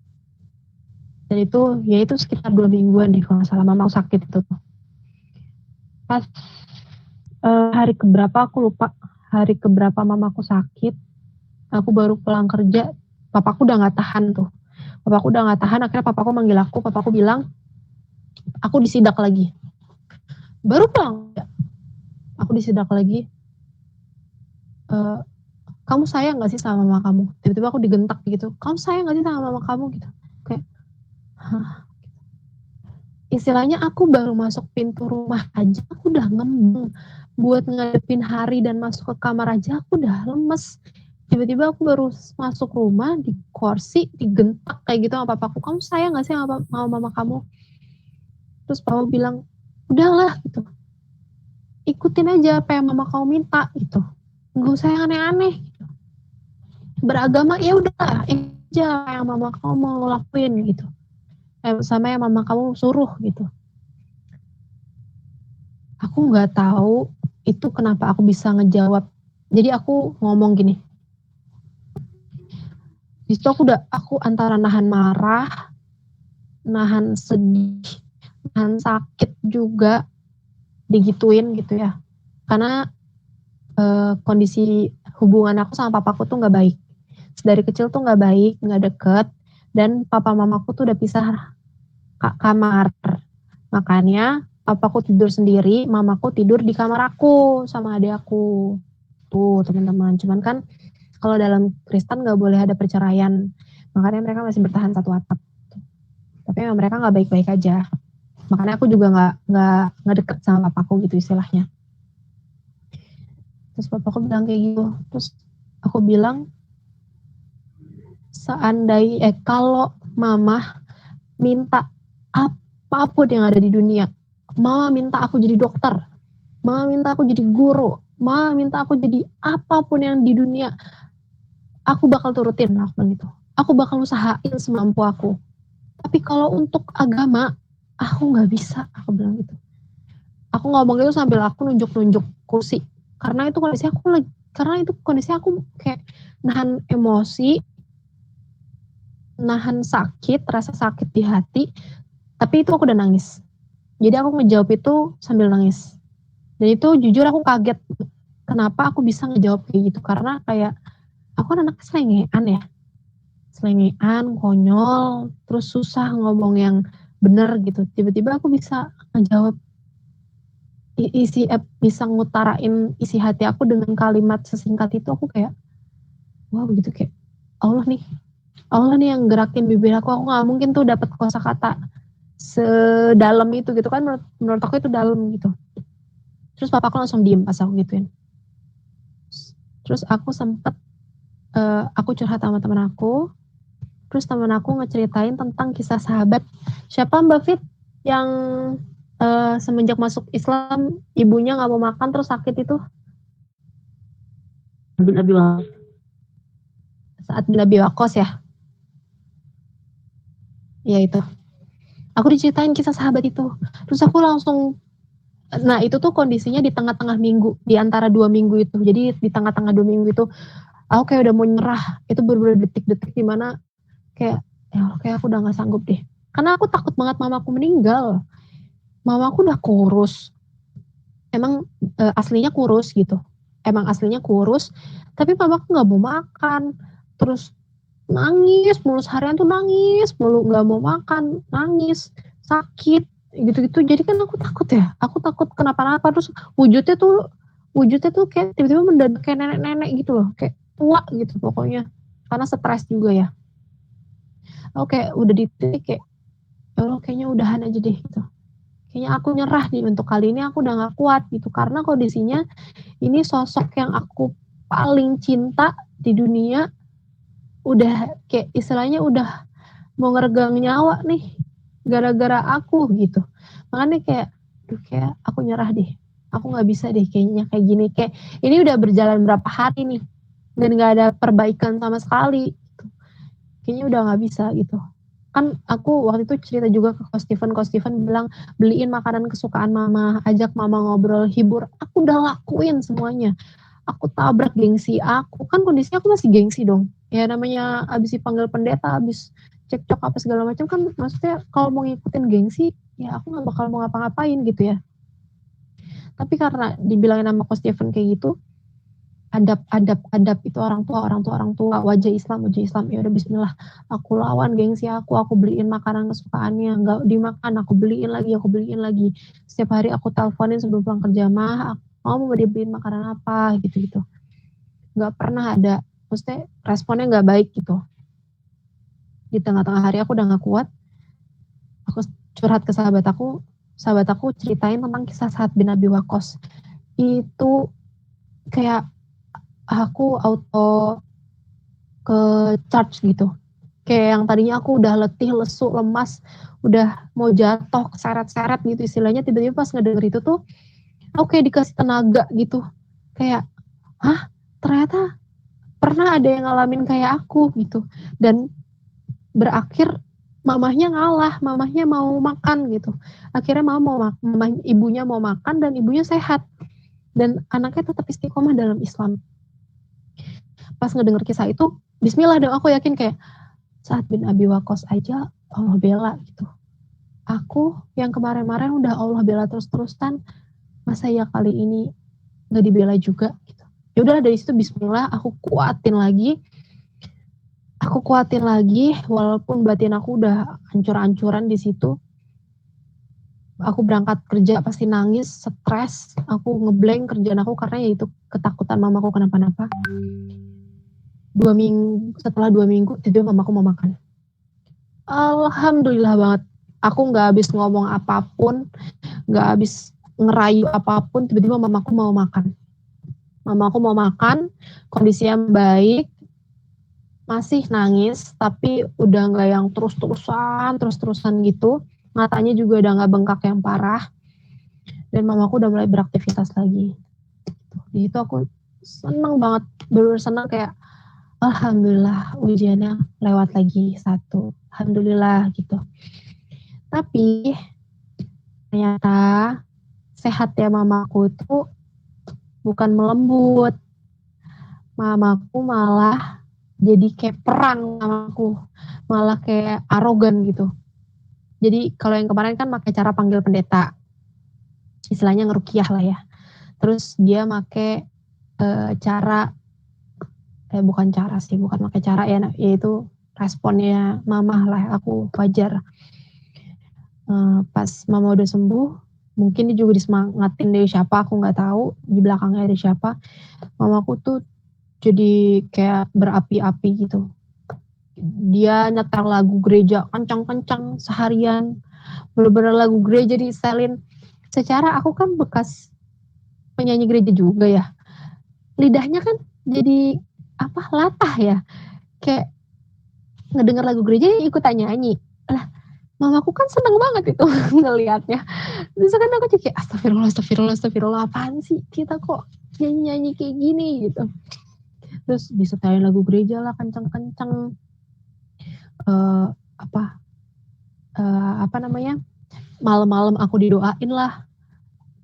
Dan itu sekitar 2 mingguan deh kalau nggak salah mamaku sakit itu tuh. Pas hari keberapa aku lupa, hari keberapa mamaku sakit, aku baru pulang kerja, papaku udah nggak tahan tuh. Papaku udah nggak tahan, akhirnya papaku manggil aku, papaku bilang, aku disidak lagi. Baru pulang, aku disidak lagi. Kamu sayang gak sih sama mama kamu? Tiba-tiba aku digentak gitu. Kamu sayang gak sih sama mama kamu gitu? Kayak, hah? Istilahnya aku baru masuk pintu rumah aja, aku udah ngembang. Buat ngadepin hari dan masuk ke kamar aja, aku udah lemes. Tiba-tiba aku baru masuk rumah, di kursi, digentak kayak gitu sama papaku. Kamu sayang gak sih sama mama kamu? Terus papa bilang, udahlah gitu. Ikutin aja apa yang mama kamu minta gitu. Gak usah yang aneh-aneh. Gitu. Beragama ya udah aja yang mama kamu mau lakuin gitu. Sama yang mama kamu suruh gitu. Aku nggak tahu itu kenapa aku bisa ngejawab. Jadi aku ngomong gini. Di situ aku antara nahan marah, nahan sedih, nahan sakit juga digituin gitu ya. Karena kondisi hubungan aku sama papaku tuh nggak baik. Dari kecil tuh nggak baik, nggak deket, dan papa mamaku tuh udah pisah kamar. Makanya papaku tidur sendiri, mamaku tidur di kamar aku sama adik aku. Tuh teman-teman. Cuman kan kalau dalam Kristen nggak boleh ada perceraian. Makanya mereka masih bertahan satu atap. Tapi mereka nggak baik-baik aja. Makanya aku juga nggak deket sama papaku gitu istilahnya. Terus papaku bilang kayak gitu. Terus aku bilang, seandainya kalau mama minta apapun yang ada di dunia, mama minta aku jadi dokter, mama minta aku jadi guru, mama minta aku jadi apapun yang di dunia, aku bakal turutin lakukan itu. Aku bakal usahain semampu aku. Tapi kalau untuk agama, aku nggak bisa, aku bilang gitu. Aku ngomong itu sambil aku nunjuk-nunjuk kursi, karena itu kondisi aku kayak nahan emosi, nahan sakit, rasa sakit di hati, tapi itu aku udah nangis. Jadi aku ngejawab itu sambil nangis. Dan itu jujur aku kaget kenapa aku bisa ngejawab kayak gitu, karena kayak aku kan anaknya selengean ya. Selengean, konyol, terus susah ngomong yang bener gitu. Tiba-tiba aku bisa ngejawab bisa ngutarain isi hati aku dengan kalimat sesingkat itu. Aku kayak wah begitu, kayak Allah nih yang gerakin bibir aku nggak mungkin tuh dapat kosakata sedalam itu gitu kan, menurut aku itu dalam gitu. Terus papaku langsung diem pas aku gituin. Terus aku sempet aku curhat sama teman aku, terus teman aku ngeceritain tentang kisah sahabat siapa Mbak Fit yang semenjak masuk Islam ibunya nggak mau makan terus sakit itu.
Bin Abi Waqqas.
Saat bin Abi Waqqas ya. Ya itu. Aku diceritain kisah sahabat itu. Terus aku langsung, nah itu tuh kondisinya di tengah-tengah minggu, di antara 2 minggu itu. Jadi di tengah-tengah 2 minggu itu aku kayak udah mau nyerah. Itu bener-bener detik-detik dimana kayak ya kayak aku udah gak sanggup deh. Karena aku takut banget mamaku meninggal. Mamaku udah kurus. Emang aslinya kurus gitu. Emang aslinya kurus, tapi mamaku gak mau makan. Terus nangis mulu, seharian tuh nangis mulu, gak mau makan, nangis, sakit, gitu-gitu. Jadi kan aku takut kenapa-napa. Terus wujudnya tuh kayak tiba-tiba mendadak kayak nenek-nenek gitu loh, kayak tua gitu pokoknya, karena stres juga ya. Aku kayak udah di titik kayak ya Allah kayaknya udahan aja deh gitu, kayaknya aku nyerah nih, untuk kali ini aku udah gak kuat gitu, karena kondisinya ini sosok yang aku paling cinta di dunia udah kayak istilahnya udah mau ngeregang nyawa nih gara-gara aku gitu. Makanya kayak aku nyerah deh, aku nggak bisa deh kayaknya kayak gini, kayak ini udah berjalan berapa hari nih dan nggak ada perbaikan sama sekali gitu. Kayaknya udah nggak bisa gitu. Kan aku waktu itu cerita juga ke Ko Steven bilang beliin makanan kesukaan mama, ajak mama ngobrol, hibur, aku udah lakuin semuanya. Aku tabrak gengsi aku, kan kondisinya aku masih gengsi dong ya, namanya abis dipanggil pendeta, abis cekcok apa segala macam kan, maksudnya kalau mau ngikutin gengsi ya aku nggak bakal mau ngapa-ngapain gitu ya. Tapi karena dibilangin sama Coach Steven kayak gitu, adab itu orang tua wajah Islam, ya udah bismillah, aku lawan gengsi aku beliin makanan kesukaannya, nggak dimakan aku beliin lagi, setiap hari aku teleponin sebelum pulang kerja, mah mau dibeliin makanan apa gitu, nggak pernah ada, maksudnya responnya nggak baik gitu. Di tengah-tengah hari aku udah nggak kuat, aku curhat ke sahabat aku ceritain tentang kisah Sa'ad bin Abi Waqqas. Itu kayak aku auto ke charge gitu, kayak yang tadinya aku udah letih, lesu, lemas, udah mau jatuh, keseret-seret gitu istilahnya, tiba-tiba pas ngedenger itu tuh aku kayak dikasih tenaga gitu, kayak hah ternyata pernah ada yang ngalamin kayak aku gitu. Dan berakhir mamahnya ngalah, mamahnya mau makan gitu, akhirnya ibunya mau makan dan ibunya sehat dan anaknya tetap istiqomah dalam Islam. Pas ngedenger kisah itu bismillah dong, aku yakin kayak Sa'ad bin Abi Waqqas aja Allah bela gitu, aku yang kemarin-kemarin udah Allah bela terus-terusan, masa ya kali ini nggak dibela juga gitu. Ya udahlah, dari situ bismillah aku kuatin lagi walaupun batin aku udah hancur-hancuran di situ. Aku berangkat kerja pasti nangis, stres, aku ngeblank kerjaan aku karena ya itu ketakutan mamaku kenapa-napa. Setelah 2 minggu tiba-tiba mamaku mau makan. Alhamdulillah banget. Aku nggak habis ngomong apapun, nggak habis ngerayu apapun, tiba-tiba mamaku mau makan. Mamaku mau makan, kondisinya baik, masih nangis, tapi udah nggak yang terus-terusan gitu. Matanya juga udah nggak bengkak yang parah. Dan mamaku udah mulai beraktivitas lagi. Di situ aku seneng banget, bener seneng kayak alhamdulillah ujiannya lewat lagi satu. Alhamdulillah gitu. Tapi ternyata sehatnya mamaku itu bukan melembut. Mamaku malah jadi kayak perang sama aku. malah kayak arogan gitu. Jadi kalau yang kemarin kan pakai cara panggil pendeta, istilahnya ngeruqyah lah ya. Terus dia pakai cara bukan cara sih, bukan pakai cara ya, yaitu responnya mamah lah, aku wajar. Pas mama udah sembuh, mungkin dia juga disemangatin dari siapa, aku nggak tahu di belakangnya ada siapa. Mamaku tuh jadi kayak berapi-api gitu. Dia nyetel lagu gereja kencang-kencang seharian, bener-bener lagu gereja disetelin. Secara aku kan bekas penyanyi gereja juga ya, lidahnya kan jadi latah ya, kayak ngedenger lagu gereja ikutan nyanyi lah. Mamaku kan seneng banget itu ngelihatnya. Terus kan aku kayak astagfirullah, apaan sih kita kok nyanyi kayak gini gitu. Terus disetelin lagu gereja lah kenceng-kenceng. Apa namanya, malam-malam aku didoain lah.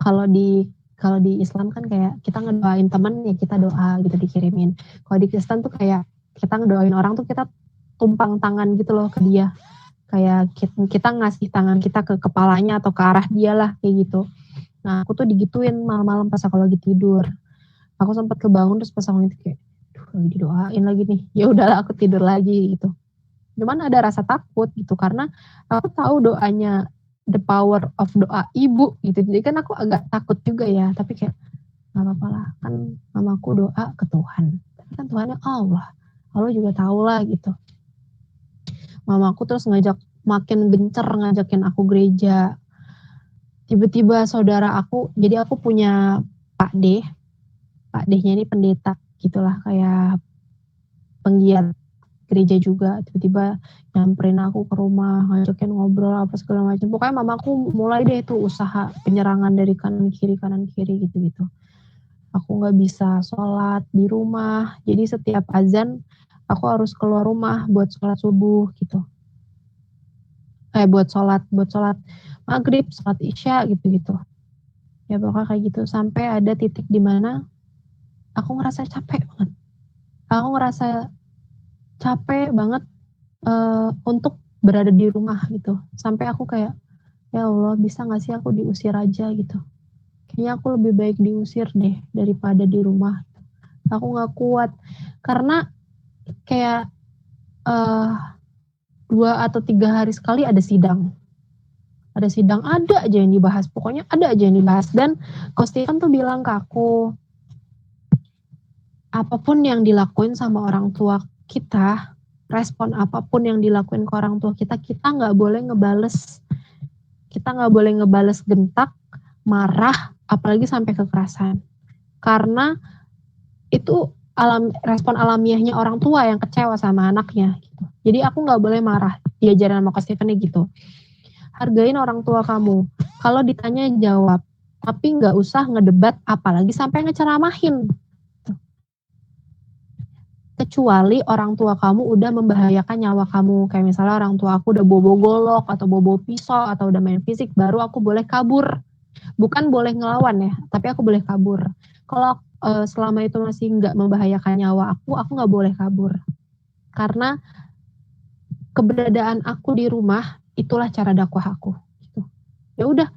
Kalau di Islam kan kayak kita ngedoain temen ya, kita doa gitu dikirimin. Kalau di Kristen tuh kayak kita ngedoain orang tuh kita tumpang tangan gitu loh ke dia, kayak kita ngasih tangan kita ke kepalanya atau ke arah dia lah kayak gitu. Nah aku tuh digituin malam-malam pas aku lagi tidur. Aku sempat kebangun terus pas aku itu kayak, lagi didoain lagi nih. Ya udahlah aku tidur lagi gitu. Cuman ada rasa takut gitu karena aku tahu doanya, the power of doa ibu gitu. Jadi kan aku agak takut juga ya. Tapi kayak nggak apa-apa lah, kan mamaku doa ke Tuhan. Tapi kan Tuhannya Allah. Allah juga tahu lah gitu. Mamaku terus makin gencer ngajakin aku gereja. Tiba-tiba saudara aku, jadi aku punya Pak D. Pak D-nya ini pendeta gitulah, kayak penggiat gereja juga. Tiba-tiba nyamperin aku ke rumah, ngajakin ngobrol apa segala macam. Pokoknya mamaku mulai deh tuh usaha penyerangan dari kanan kiri gitu-gitu. Aku nggak bisa sholat di rumah, jadi setiap azan aku harus keluar rumah buat sholat subuh gitu. Buat sholat maghrib, sholat isya gitu-gitu. Ya pokoknya kayak gitu, sampai ada titik dimana aku ngerasa capek banget. Aku ngerasa capek banget untuk berada di rumah gitu. Sampai aku kayak, ya Allah bisa gak sih aku diusir aja gitu. Kayaknya aku lebih baik diusir deh daripada di rumah. Aku gak kuat. Karena kayak 2 atau 3 hari sekali ada sidang. Ada aja yang dibahas. Pokoknya ada aja yang dibahas. Dan Coach Stephen tuh bilang ke aku, apapun yang dilakuin sama orang tua kita, respon apapun yang dilakuin ke orang tua kita gak boleh ngebales. Kita gak boleh ngebales gentak, marah, apalagi sampai kekerasan. Karena itu respon alamiahnya orang tua yang kecewa sama anaknya. Gitu. Jadi aku gak boleh marah. Diajarin sama Coach Stephen gitu. Hargain orang tua kamu. Kalau ditanya jawab. Tapi gak usah ngedebat, apalagi sampai ngeceramahin. Kecuali orang tua kamu udah membahayakan nyawa kamu. Kayak misalnya orang tua aku udah bobo golok, atau bobo pisau, atau udah main fisik, baru aku boleh kabur. Bukan boleh ngelawan ya, tapi aku boleh kabur. Kalau selama itu masih nggak membahayakan nyawa aku nggak boleh kabur. Karena keberadaan aku di rumah, itulah cara dakwah aku. Gitu. Ya udah,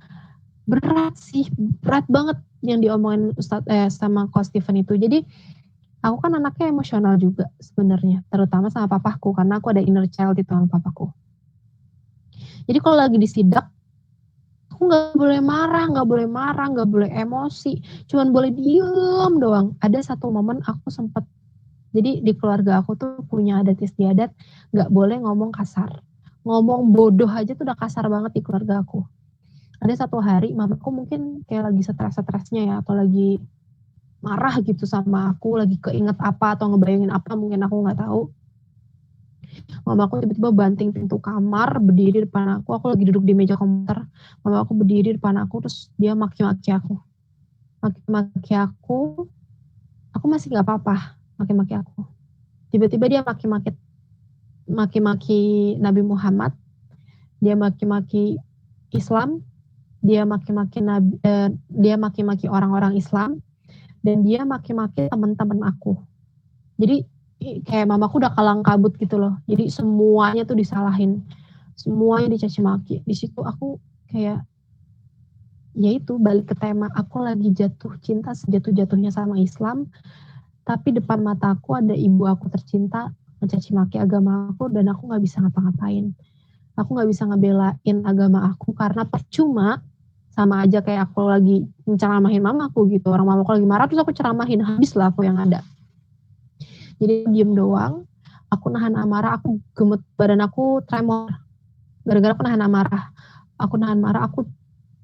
berat banget yang diomongin sama Coach Stephen itu. Jadi aku kan anaknya emosional juga sebenarnya, terutama sama papaku, karena aku ada inner child itu sama papaku. Jadi kalau lagi disidak, aku nggak boleh marah, nggak boleh emosi, cuman boleh diem doang. Ada satu momen aku sempet, jadi di keluarga aku tuh punya adat istiadat, nggak boleh ngomong kasar. Ngomong bodoh aja tuh udah kasar banget di keluarga aku. Ada satu hari mamaku mungkin kayak lagi stres-stresnya ya, atau lagi marah gitu sama aku, lagi keinget apa atau ngebayangin apa, mungkin aku nggak tahu. Mamaku tiba-tiba banting pintu kamar, berdiri depan aku lagi duduk di meja komputer. Mamaku berdiri depan aku, terus dia maki-maki aku. Maki-maki aku masih nggak apa-apa, maki-maki aku. Tiba-tiba dia maki-maki Nabi Muhammad, dia maki-maki Islam, dia maki-maki orang-orang Islam, dan dia maki-maki teman-teman aku. Jadi kayak mamaku udah kalang kabut gitu loh. Jadi semuanya tuh disalahin, semuanya dicaci maki. Di situ aku kayak, ya itu balik ke tema, aku lagi jatuh cinta sejatuh-jatuhnya sama Islam, tapi depan mataku ada ibu aku tercinta mencaci maki agama aku dan aku nggak bisa ngapa-ngapain. Aku nggak bisa ngebelain agama aku karena percuma, sama aja kayak aku lagi menceramahin mamaku gitu. Orang mamaku lagi marah terus aku ceramahin, habis lah aku yang ada. Jadi diem doang, aku nahan amarah, aku gemet, badan aku tremor gara-gara aku nahan amarah. Aku nahan marah, aku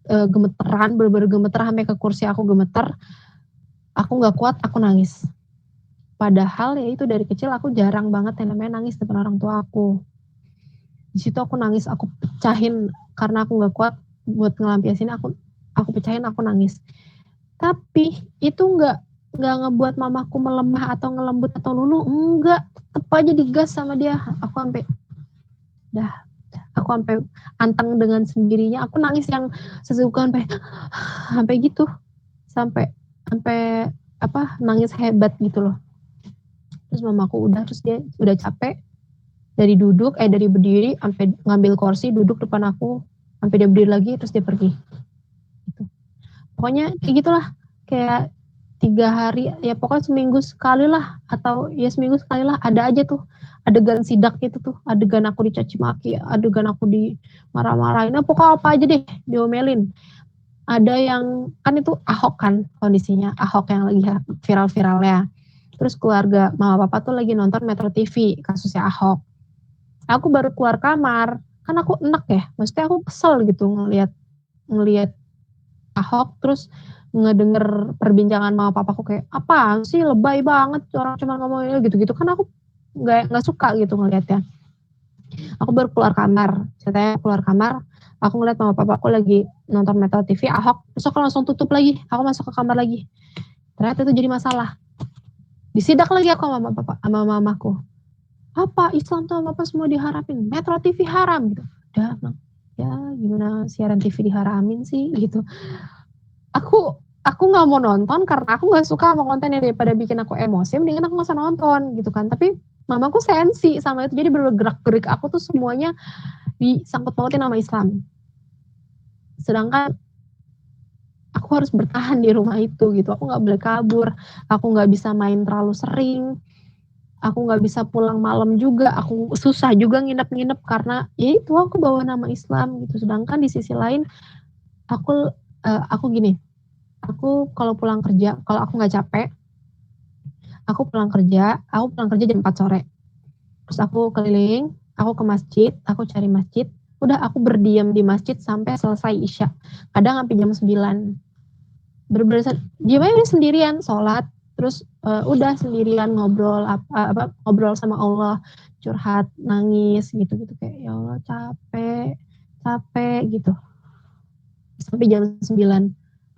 gemeteran, bener-bener gemeter sampai ke kursi aku gemeter. Aku nggak kuat, aku nangis. Padahal ya itu dari kecil aku jarang banget yang namanya nangis depan orang tua aku. Di situ aku nangis, aku pecahin karena aku nggak kuat buat ngelampiasin, aku pecahin, aku nangis. Tapi itu nggak ngebuat mamaku melemah atau ngelembut atau luluh, enggak, tetep aja digas sama dia. Dah aku sampai anteng dengan sendirinya, aku nangis yang sesuka sampai gitu, sampai sampai nangis hebat gitu loh. Terus mamaku terus dia udah capek, dari berdiri sampai ngambil kursi duduk depan aku, sampai dia berdiri lagi terus dia pergi gitu. Pokoknya kayak gitulah, kayak 3 hari ya, pokoknya seminggu sekali lah, atau ya seminggu sekali lah ada aja tuh adegan sidak itu tuh, adegan aku dicaci maki, adegan aku dimarah-marahin, pokoknya apa aja deh diomelin. Ada yang kan itu Ahok kan kondisinya, Ahok yang lagi viral-viralnya. Terus keluarga mama papa tuh lagi nonton Metro TV kasusnya Ahok. Aku baru keluar kamar, kan aku enak ya, maksudnya aku kesel gitu ngelihat Ahok, terus ngedenger perbincangan mama papaku kayak, apaan sih lebay banget orang cuma ngomongin gitu-gitu, kan aku nggak suka gitu ngelihatnya. Aku baru keluar kamar, ceritanya keluar kamar, aku ngeliat mama papaku lagi nonton Metro TV Ahok, terus aku langsung tutup lagi, aku masuk ke kamar lagi. Ternyata itu jadi masalah. Disidak lagi aku sama mamaku. Apa Islam tuh apa semua diharamin, Metro TV haram gitu. Udah, ya gimana siaran TV diharamin sih gitu. Aku nggak mau nonton karena aku nggak suka sama kontennya, daripada bikin aku emosi mendingan aku nggak usah nonton gitu kan. Tapi mamaku sensi sama itu, jadi bergerak-gerik aku tuh semuanya disangkut pautin sama Islam, sedangkan aku harus bertahan di rumah itu gitu. Aku nggak boleh kabur, aku nggak bisa main terlalu sering, aku nggak bisa pulang malam juga, aku susah juga nginep-nginep karena ya itu aku bawa nama Islam gitu. Sedangkan di sisi lain aku gini, aku kalau pulang kerja, kalau aku nggak capek, aku pulang kerja jam 4 sore. Terus aku keliling, aku ke masjid, aku cari masjid, udah aku berdiam di masjid sampai selesai Isya. Kadang sampai jam 9. Bener-bener diam aja sendirian, sholat, terus udah sendirian ngobrol ngobrol sama Allah, curhat, nangis gitu-gitu, kayak ya Allah capek gitu. Sampai jam 9.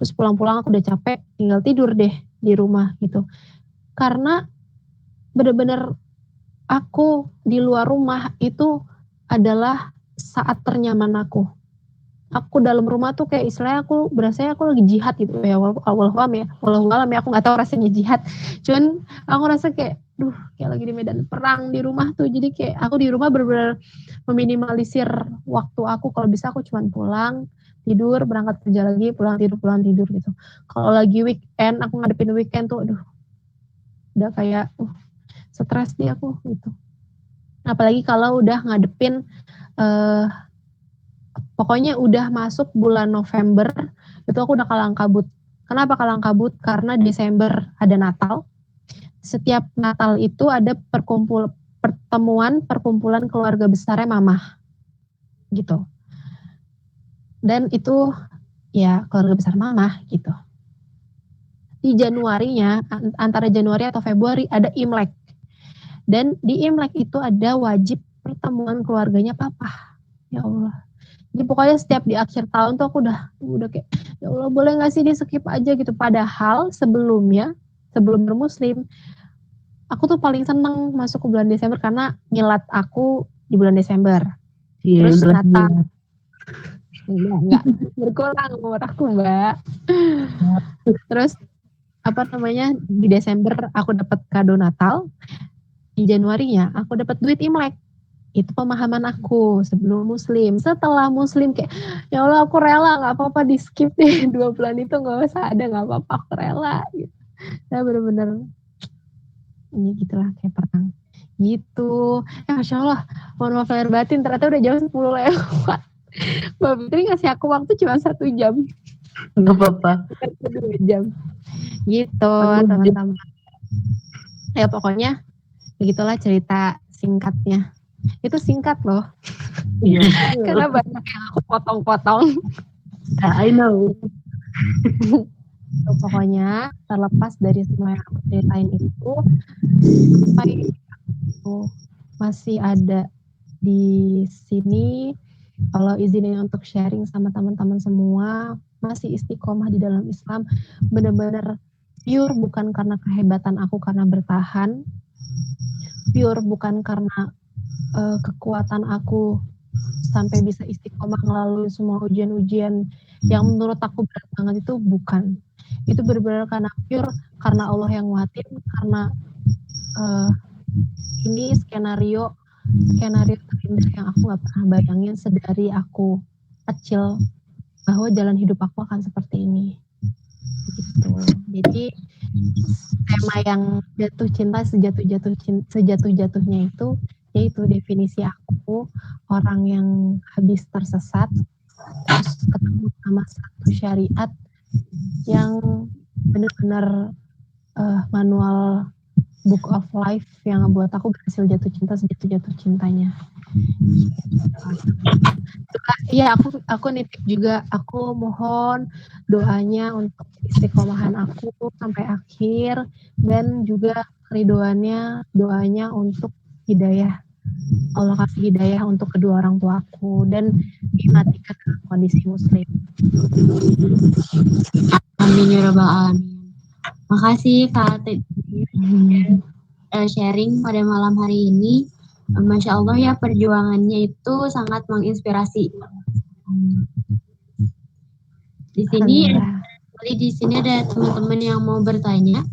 Terus pulang-pulang aku udah capek, tinggal tidur deh di rumah gitu. Karena bener-bener aku di luar rumah itu adalah saat ternyaman aku. Aku dalam rumah tuh kayak istilahnya aku berasa aku lagi jihad gitu ya, wallahualam ya, aku nggak tahu rasanya jihad. Cuman aku rasa kayak, kayak lagi di medan perang di rumah tuh. Jadi kayak aku di rumah benar-benar meminimalisir waktu aku. Kalau bisa aku cuman pulang, tidur, berangkat kerja lagi, pulang tidur gitu. Kalau lagi weekend, aku ngadepin weekend tuh, udah kayak stres nih aku gitu. Apalagi kalau udah ngadepin pokoknya udah masuk bulan November, itu aku udah kalang kabut. Kenapa kalang kabut? Karena Desember ada Natal. Setiap Natal itu ada perkumpulan keluarga besarnya mama gitu. Dan itu ya keluarga besar mama gitu. Di Januarinya, antara Januari atau Februari ada Imlek. Dan di Imlek itu ada wajib pertemuan keluarganya papa. Ya Allah. Jadi pokoknya setiap di akhir tahun tuh aku udah kayak, ya Allah boleh gak sih di skip aja gitu. Padahal sebelum bermuslim, aku tuh paling seneng masuk ke bulan Desember karena nyilat aku di bulan Desember.
Iya,
Terus
udah
Natal. Enggak. Berkurang umur aku, Mbak. Terus di Desember aku dapat kado Natal. di Januarinya aku dapat duit Imlek. Itu pemahaman aku sebelum muslim. Setelah muslim kayak, ya Allah aku rela, gak apa-apa di skip deh 2 bulan itu, gak usah ada, gak apa-apa aku rela gitu. Saya bener-bener ini gitulah kayak perang gitu. Masya Allah, mohon maaf lahir batin, ternyata udah jam 10 lewat. Mbak Fitri ngasih aku waktu cuma 1 jam.
Nggak apa-apa.
2 jam. Gitu
Aduh,
teman-teman. Ya pokoknya begitulah cerita singkatnya. Itu singkat loh.
Iya.
Karena banyak yang aku potong-potong.
I know.
Pokoknya terlepas dari semua yang aku ceritain itu, sampai aku masih ada di sini, kalau izinin untuk sharing sama teman-teman semua, masih istiqomah di dalam Islam, benar-benar pure bukan karena kehebatan aku karena bertahan, pure bukan karena kekuatan aku sampai bisa istiqomah melalui semua ujian-ujian yang menurut aku berat banget, itu bukan. Itu benar-benar karena pure, karena Allah yang nguatin, karena ini skenario terindah yang aku gak pernah bayangin sedari aku kecil, bahwa jalan hidup aku akan seperti ini gitu. Jadi tema yang jatuh cinta sejatuh-jatuhnya itu, yaitu definisi aku orang yang habis tersesat, terus ketemu sama satu syariat yang benar-benar manual book of life yang buat aku berhasil jatuh cinta sejatuh cintanya. Iya, aku nitip juga, aku mohon doanya untuk istiqomahan aku sampai akhir, dan juga ridhoannya, doanya untuk hidayah. Allah kasih hidayah untuk kedua orang tuaku dan dimatikan dalam kondisi muslim.
Amin ya rabbal alamin. Makasih Kak sharing pada malam hari ini. Masya Allah ya, perjuangannya itu sangat menginspirasi. Di sini ada teman-teman yang mau bertanya.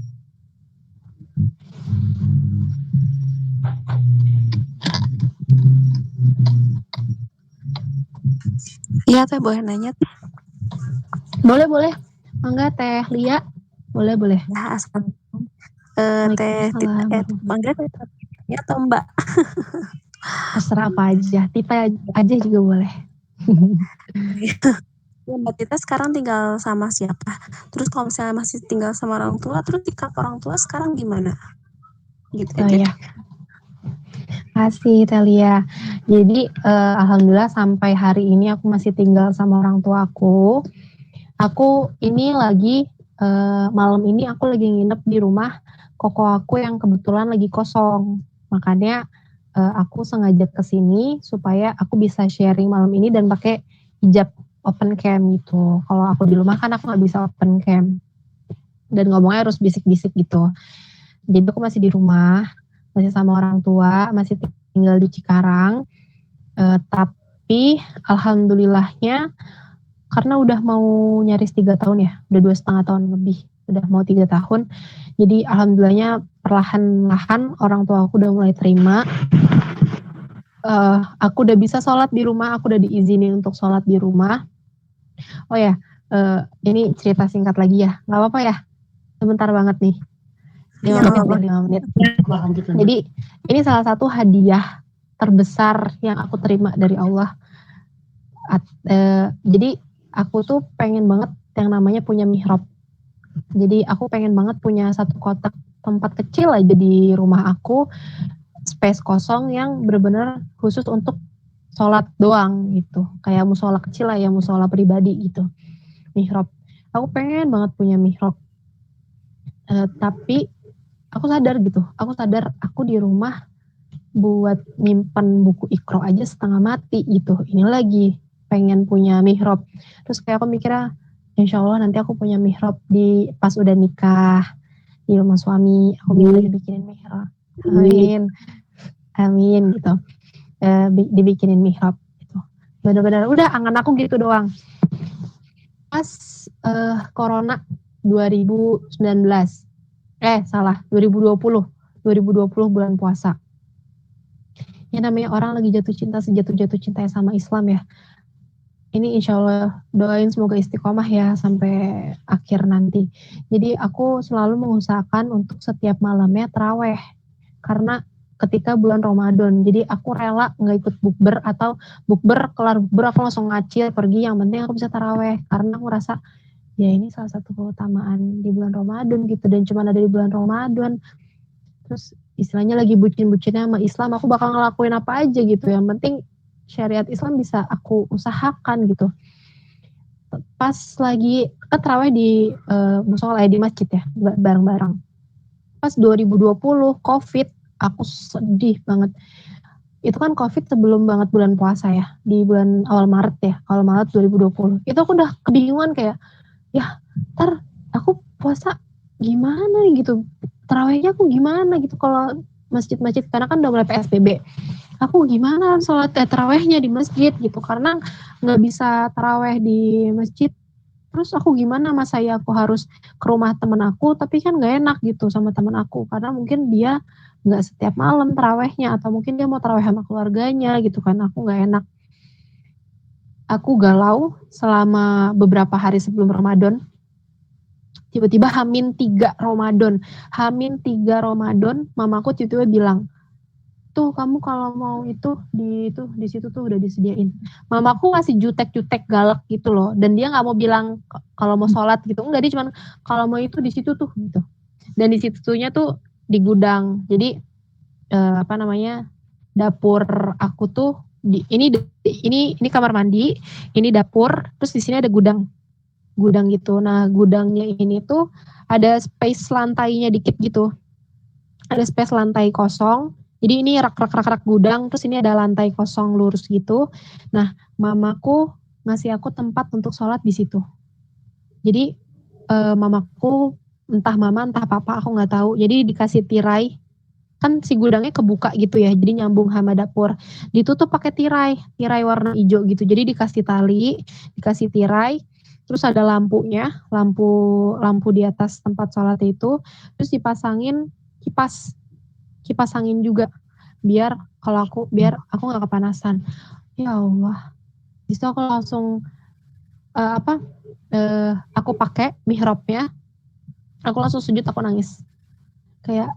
Iya Teh, boleh nanya?
Boleh. Mangga Teh Lia, boleh.
Ya, assalamualaikum. Teh panggil Teh atau Mbak?
Terserah apa aja, Tita aja juga boleh.
Ya, Mbak Tita sekarang tinggal sama siapa? Terus kalau misalnya masih tinggal sama orang tua, terus sikap orang tua sekarang gimana? Gitu aja.
Ya. Kasih Telia. Jadi alhamdulillah sampai hari ini aku masih tinggal sama orang tua aku. Aku ini lagi malam ini aku lagi nginep di rumah koko aku yang kebetulan lagi kosong. Makanya aku sengaja kesini supaya aku bisa sharing malam ini dan pakai hijab open cam gitu. Kalau aku di rumah kan aku nggak bisa open cam dan ngomongnya harus bisik-bisik gitu. Jadi aku masih di rumah, masih sama orang tua, masih tinggal di Cikarang. Tapi alhamdulillahnya karena udah mau nyaris 3 tahun ya, udah 2,5 tahun lebih, udah mau 3 tahun. Jadi alhamdulillahnya perlahan-lahan orang tua aku udah mulai terima. Aku udah bisa sholat di rumah, aku udah diizinin untuk sholat di rumah. Oh ya, ini cerita singkat lagi ya, nggak apa-apa ya? Sebentar banget nih. 5 menit. Jadi ini salah satu hadiah terbesar yang aku terima dari Allah. Jadi aku tuh pengen banget yang namanya punya mihrab. Jadi aku pengen banget punya satu kotak tempat kecil aja di rumah aku, space kosong yang benar-benar khusus untuk sholat doang gitu. Kayak musola kecil lah ya, musola pribadi gitu. Mihrab. Aku pengen banget punya mihrab. Tapi aku sadar aku di rumah buat nyimpan buku Iqra aja setengah mati gitu. Ini lagi pengen punya mihrab. Terus kayak aku mikirnya, insya Allah nanti aku punya mihrab pas udah nikah di rumah suami, aku bisa dibikinin mihrab. Amin gitu. Dibikinin mihrab gitu. Benar-benar udah angan aku gitu doang. Pas corona 2019. 2020. 2020 bulan puasa. Ya namanya orang lagi jatuh cinta sejatuh-jatuh cintanya sama Islam ya. Ini insya Allah doain semoga istiqomah ya sampai akhir nanti. Jadi aku selalu mengusahakan untuk setiap malamnya taraweh. Karena ketika bulan Ramadan, jadi aku rela nggak ikut bukber atau bukber kelar bukber aku langsung ngacil pergi. Yang penting aku bisa taraweh. Karena aku rasa ya ini salah satu keutamaan di bulan Ramadan gitu, dan cuma ada di bulan Ramadan. Terus istilahnya lagi bucin-bucinnya sama Islam, aku bakal ngelakuin apa aja gitu. Yang penting syariat Islam bisa aku usahakan gitu. Pas lagi kan taraweh di musola di masjid ya, bareng-bareng. Pas 2020 COVID, aku sedih banget. Itu kan COVID sebelum banget bulan puasa ya, di bulan awal Maret ya, awal Maret 2020. Itu aku udah kebingungan kayak, ya ntar aku puasa gimana nih gitu, tarawehnya aku gimana gitu kalau masjid-masjid, karena kan udah mulai PSBB. Aku gimana sholat tarawehnya di masjid gitu, karena nggak bisa taraweh di masjid. Terus aku gimana, mas saya aku harus ke rumah temen aku, tapi kan nggak enak gitu sama temen aku, karena mungkin dia nggak setiap malam tarawehnya, atau mungkin dia mau taraweh sama keluarganya gitu kan, aku nggak enak. Aku galau selama beberapa hari sebelum Ramadan. Tiba-tiba Hamin 3 Ramadan, mamaku tiba-tiba bilang, tuh kamu kalau mau itu di situ tuh udah disediain. Mamaku ngasih jutek-jutek galak gitu loh, dan dia nggak mau bilang kalau mau sholat gitu, enggak, dia cuma kalau mau itu di situ tuh gitu. Dan di situnya tuh di gudang, jadi dapur aku tuh ini kamar mandi, ini dapur, terus di sini ada gudang gitu. Nah gudangnya ini tuh ada space lantainya dikit gitu, ada space lantai kosong. Jadi ini rak gudang, terus ini ada lantai kosong lurus gitu. Nah, mamaku ngasih aku tempat untuk sholat di situ. Jadi mamaku, entah mama entah papa aku nggak tahu. Jadi dikasih tirai, kan si gudangnya kebuka gitu ya. Jadi nyambung sama dapur. Ditutup pakai tirai warna hijau gitu. Jadi dikasih tali, dikasih tirai, terus ada lampunya, lampu di atas tempat sholat itu, terus dipasangin kipas angin juga, biar aku nggak kepanasan. Ya Allah, disitu aku langsung aku pakai mihrabnya, aku langsung sujud, aku nangis kayak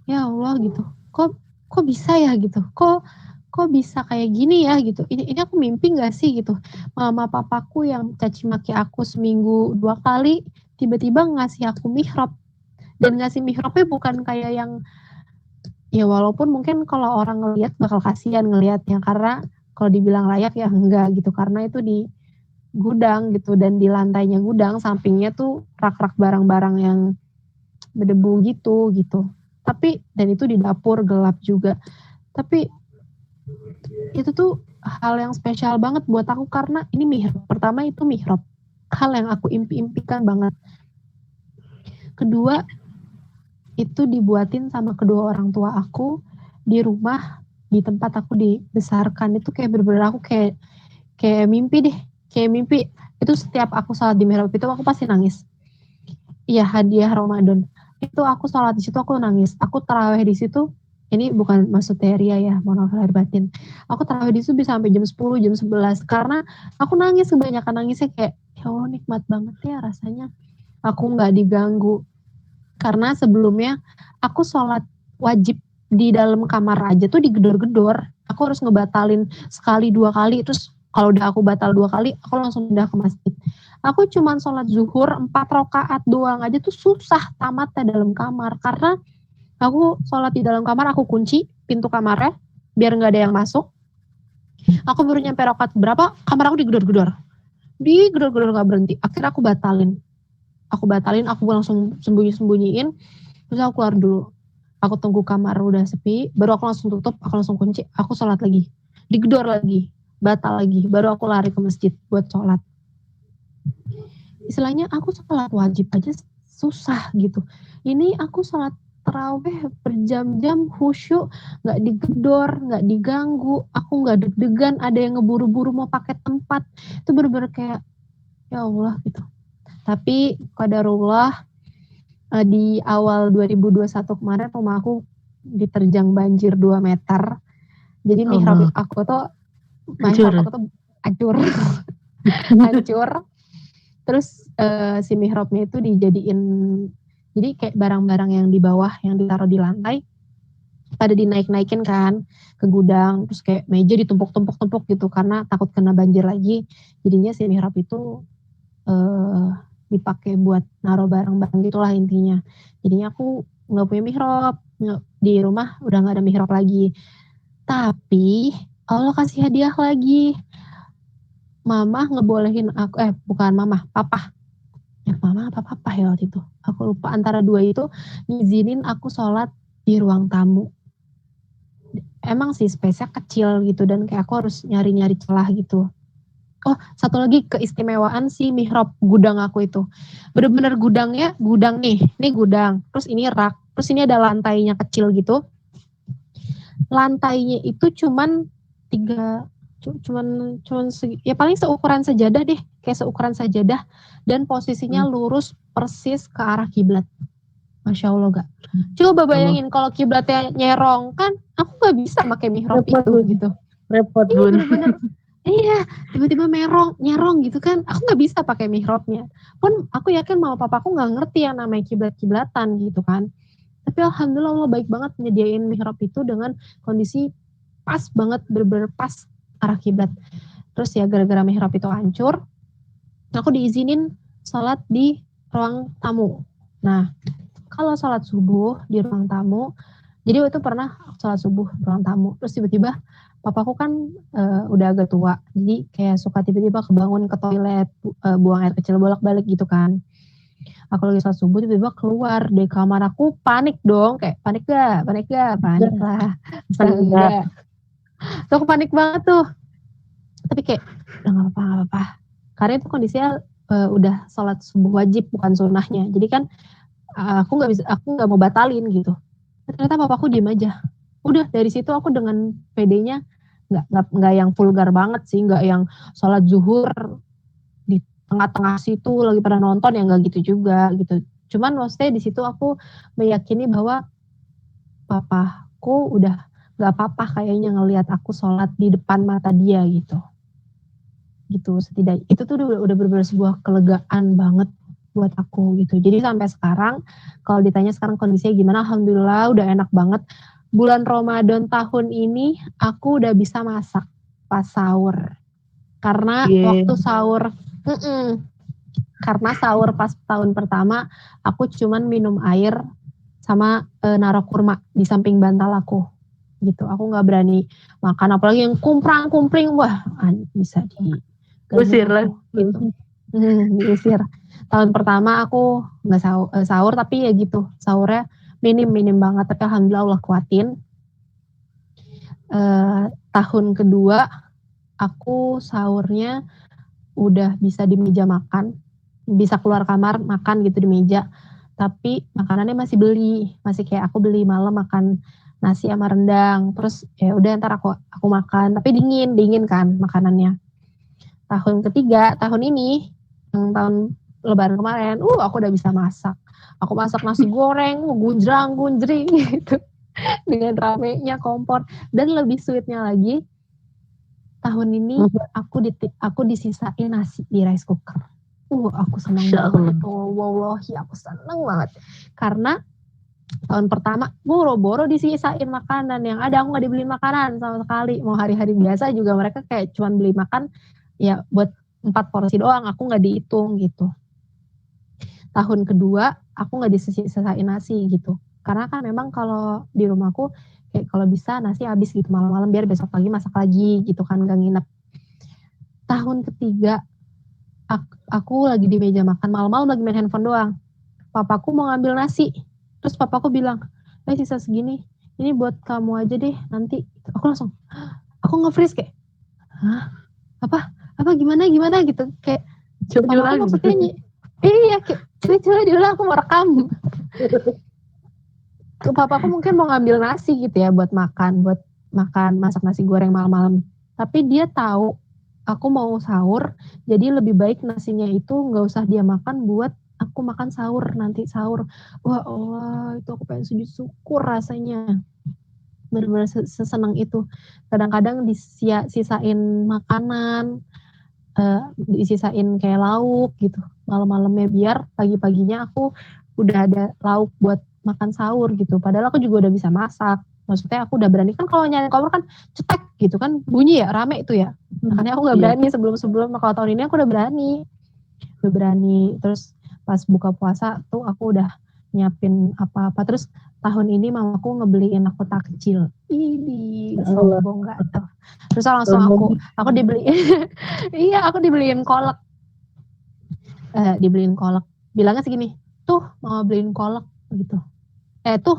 ya Allah gitu, kok bisa ya gitu, kok bisa kayak gini ya gitu, ini aku mimpi nggak sih gitu. Mama papaku yang caci maki aku seminggu 2 kali tiba-tiba ngasih aku mihrab, dan ngasih mihrabnya bukan kayak yang, ya walaupun mungkin kalau orang ngelihat bakal kasihan ngelihatnya, karena kalau dibilang layak ya enggak gitu, karena itu di gudang gitu, dan di lantainya gudang, sampingnya tuh rak-rak barang-barang yang berdebu gitu. Tapi dan itu di dapur gelap juga. Tapi itu tuh hal yang spesial banget buat aku, karena ini mihrab. Pertama itu mihrab, hal yang aku impikan banget. Kedua, itu dibuatin sama kedua orang tua aku di rumah, di tempat aku dibesarkan. Itu kayak bener-bener aku kayak mimpi deh, kayak mimpi. Itu setiap aku sholat di mihrab itu aku pasti nangis. Iya, hadiah Ramadan. Itu aku sholat di situ aku nangis. Aku taraweh di situ, ini bukan maksudnya ria ya, mohon maaf lahir batin. Aku taraweh di situ bisa sampai jam 10, jam 11, karena aku nangis, kebanyakan nangisnya kayak, ya Allah nikmat banget ya rasanya. Aku nggak diganggu. Karena sebelumnya aku sholat wajib di dalam kamar aja tuh digedor-gedor. Aku harus ngebatalin sekali 2 kali. Terus kalau udah aku batal 2 kali, aku langsung pindah ke masjid. Aku cuman sholat zuhur 4 rakaat doang aja tuh susah tamatnya dalam kamar. Karena aku sholat di dalam kamar, aku kunci pintu kamarnya biar gak ada yang masuk. Aku baru nyampe rakaat berapa, kamar aku digedor-gedor gak berhenti. Akhirnya aku batalin, aku langsung sembunyiin, terus aku keluar dulu. Aku tunggu kamar udah sepi, baru aku langsung tutup, aku langsung kunci, aku sholat lagi. Digedor lagi, batal lagi, baru aku lari ke masjid buat sholat. Istilahnya aku sholat wajib aja susah gitu. Ini aku sholat taraweh berjam-jam khusyuk, gak digedor, gak diganggu, aku gak deg-degan ada yang ngeburu-buru mau pakai tempat. Itu bener-bener kayak, ya Allah gitu. Tapi qadarullah, Di awal 2021 kemarin rumah aku diterjang banjir 2 meter. Jadi mihrab
Allah.
aku tuh
Hancur.
hancur. Hancur. Terus si mihrabnya itu dijadiin, jadi kayak barang-barang yang di bawah yang ditaruh di lantai pada dinaik-naikin kan ke gudang, terus kayak meja ditumpuk-tumpuk gitu karena takut kena banjir lagi. Jadinya si mihrab itu dipakai buat naruh barang-barang gitulah intinya. Jadinya aku nggak punya mihrab, di rumah udah nggak ada mihrab lagi. Tapi Allah kasih hadiah lagi. Mama ngebolehin aku, bukan mama, papa. Ya mama apa papa ya waktu itu. Aku lupa, antara dua itu ngizinin aku sholat di ruang tamu. Emang sih space-nya kecil gitu dan kayak aku harus nyari-nyari celah gitu. Oh, satu lagi keistimewaan si mihrab gudang aku itu. Bener-bener gudangnya, gudang nih. Ini gudang, terus ini rak, terus ini ada lantainya kecil gitu. Lantainya itu cuman ya paling seukuran sajadah deh, kayak seukuran sajadah, dan posisinya lurus persis ke arah kiblat. Masya Allah gak? Coba bayangin kalau kiblatnya nyerong, kan aku gak bisa pakai mihrab itu gitu.
Repot
Iya
bun.
bener-bener. Iya, tiba-tiba nyerong gitu kan. Aku gak bisa pakai mihrabnya. Pun aku yakin mama papaku gak ngerti yang namanya kiblat-kiblatan gitu kan. Tapi alhamdulillah Allah baik banget nyediain mihrab itu dengan kondisi pas banget, bener-bener pas arah kiblat. Terus ya gara-gara mihrab itu hancur, aku diizinin sholat di ruang tamu. Nah, kalau sholat subuh di ruang tamu, jadi waktu itu pernah sholat subuh di ruang tamu, terus tiba-tiba papaku kan udah agak tua, jadi kayak suka tiba-tiba kebangun ke toilet, buang air kecil bolak-balik gitu kan. Aku lagi sholat subuh tiba-tiba keluar dari kamar, aku panik dong, kayak panik lah. Astaga. Tuh aku panik banget tuh. Tapi kayak udah gak apa-apa. Karena itu kondisinya udah sholat subuh wajib bukan sunnahnya. Jadi kan aku nggak mau batalin gitu. Ternyata papaku diem aja. Udah dari situ aku dengan pedenya nggak yang vulgar banget sih, nggak yang sholat zuhur di tengah-tengah situ lagi pada nonton, ya nggak gitu juga gitu. Cuman maksudnya di situ aku meyakini bahwa papaku udah nggak apa-apa kayaknya ngelihat aku sholat di depan mata dia gitu. Setidaknya itu tuh udah benar-benar sebuah kelegaan banget buat aku gitu. Jadi sampai sekarang kalau ditanya sekarang kondisinya gimana, alhamdulillah udah enak banget. Bulan Ramadan tahun ini aku udah bisa masak pas sahur. Karena waktu sahur karena sahur pas tahun pertama aku cuman minum air sama naruh kurma di samping bantal aku gitu. Aku nggak berani makan, apalagi yang kumpring, wah bisa
Usir lah
gitu. Diusir. Tahun pertama aku nggak sahur, tapi ya gitu, sahurnya minim banget, tapi alhamdulillah Allah kuatin. Tahun kedua aku sahurnya udah bisa di meja makan, bisa keluar kamar makan gitu di meja, tapi makanannya masih kayak aku beli malam makan nasi sama rendang, terus ya udah ntar aku makan, tapi dingin kan makanannya. Tahun ketiga, tahun ini, yang tahun lebaran kemarin, aku udah bisa masak. Aku masak nasi goreng, gunjring gitu. Dengan ramenya kompor. Dan lebih sweetnya lagi, tahun ini aku disisain nasi di rice cooker. Aku seneng banget. Wallahi aku seneng banget. Karena tahun pertama boro-boro disisain makanan, yang ada aku gak dibeliin makanan sama sekali. Mau hari-hari biasa juga mereka kayak cuman beli makan ya buat 4 porsi doang, aku gak dihitung gitu. Tahun kedua aku gak disisain nasi gitu, karena kan memang kalau di rumahku kayak kalau bisa nasi habis gitu malam-malam biar besok pagi masak lagi gitu kan, gak nginep. Tahun ketiga aku lagi di meja makan malam-malam lagi main handphone doang, papaku mau ngambil nasi, terus papaku bilang, sisa segini ini buat kamu aja deh nanti. Aku nge-freeze kayak, apa gimana gitu, kayak coba maksudnya iya kayak coba diulang, aku mau rekam. Papaku mungkin mau ngambil nasi gitu ya buat makan masak nasi goreng malam-malam, tapi dia tahu aku mau sahur, jadi lebih baik nasinya itu nggak usah dia makan buat aku makan sahur, nanti sahur. Wah Allah, itu aku pengen sujud syukur rasanya. Benar-benar sesenang itu. Kadang-kadang disisain makanan, disisain kayak lauk gitu malam-malamnya, biar pagi-paginya aku udah ada lauk buat makan sahur gitu. Padahal aku juga udah bisa masak. Maksudnya aku udah berani, kan kalau nyalain kompor kan cetek gitu kan, bunyi ya, rame itu ya. Makanya aku nggak
Iya.
berani sebelum kalau tahun ini aku udah berani. Terus pas buka puasa tuh aku udah nyiapin apa-apa. Terus tahun ini mamaku ngebeliin aku takjil. Ini
Ya Allah.
sombong gak tuh. Terus langsung aku dibeliin. Iya, aku dibeliin kolak. Dibeliin kolak. Bilangnya segini, tuh mau beliin kolak gitu. Tuh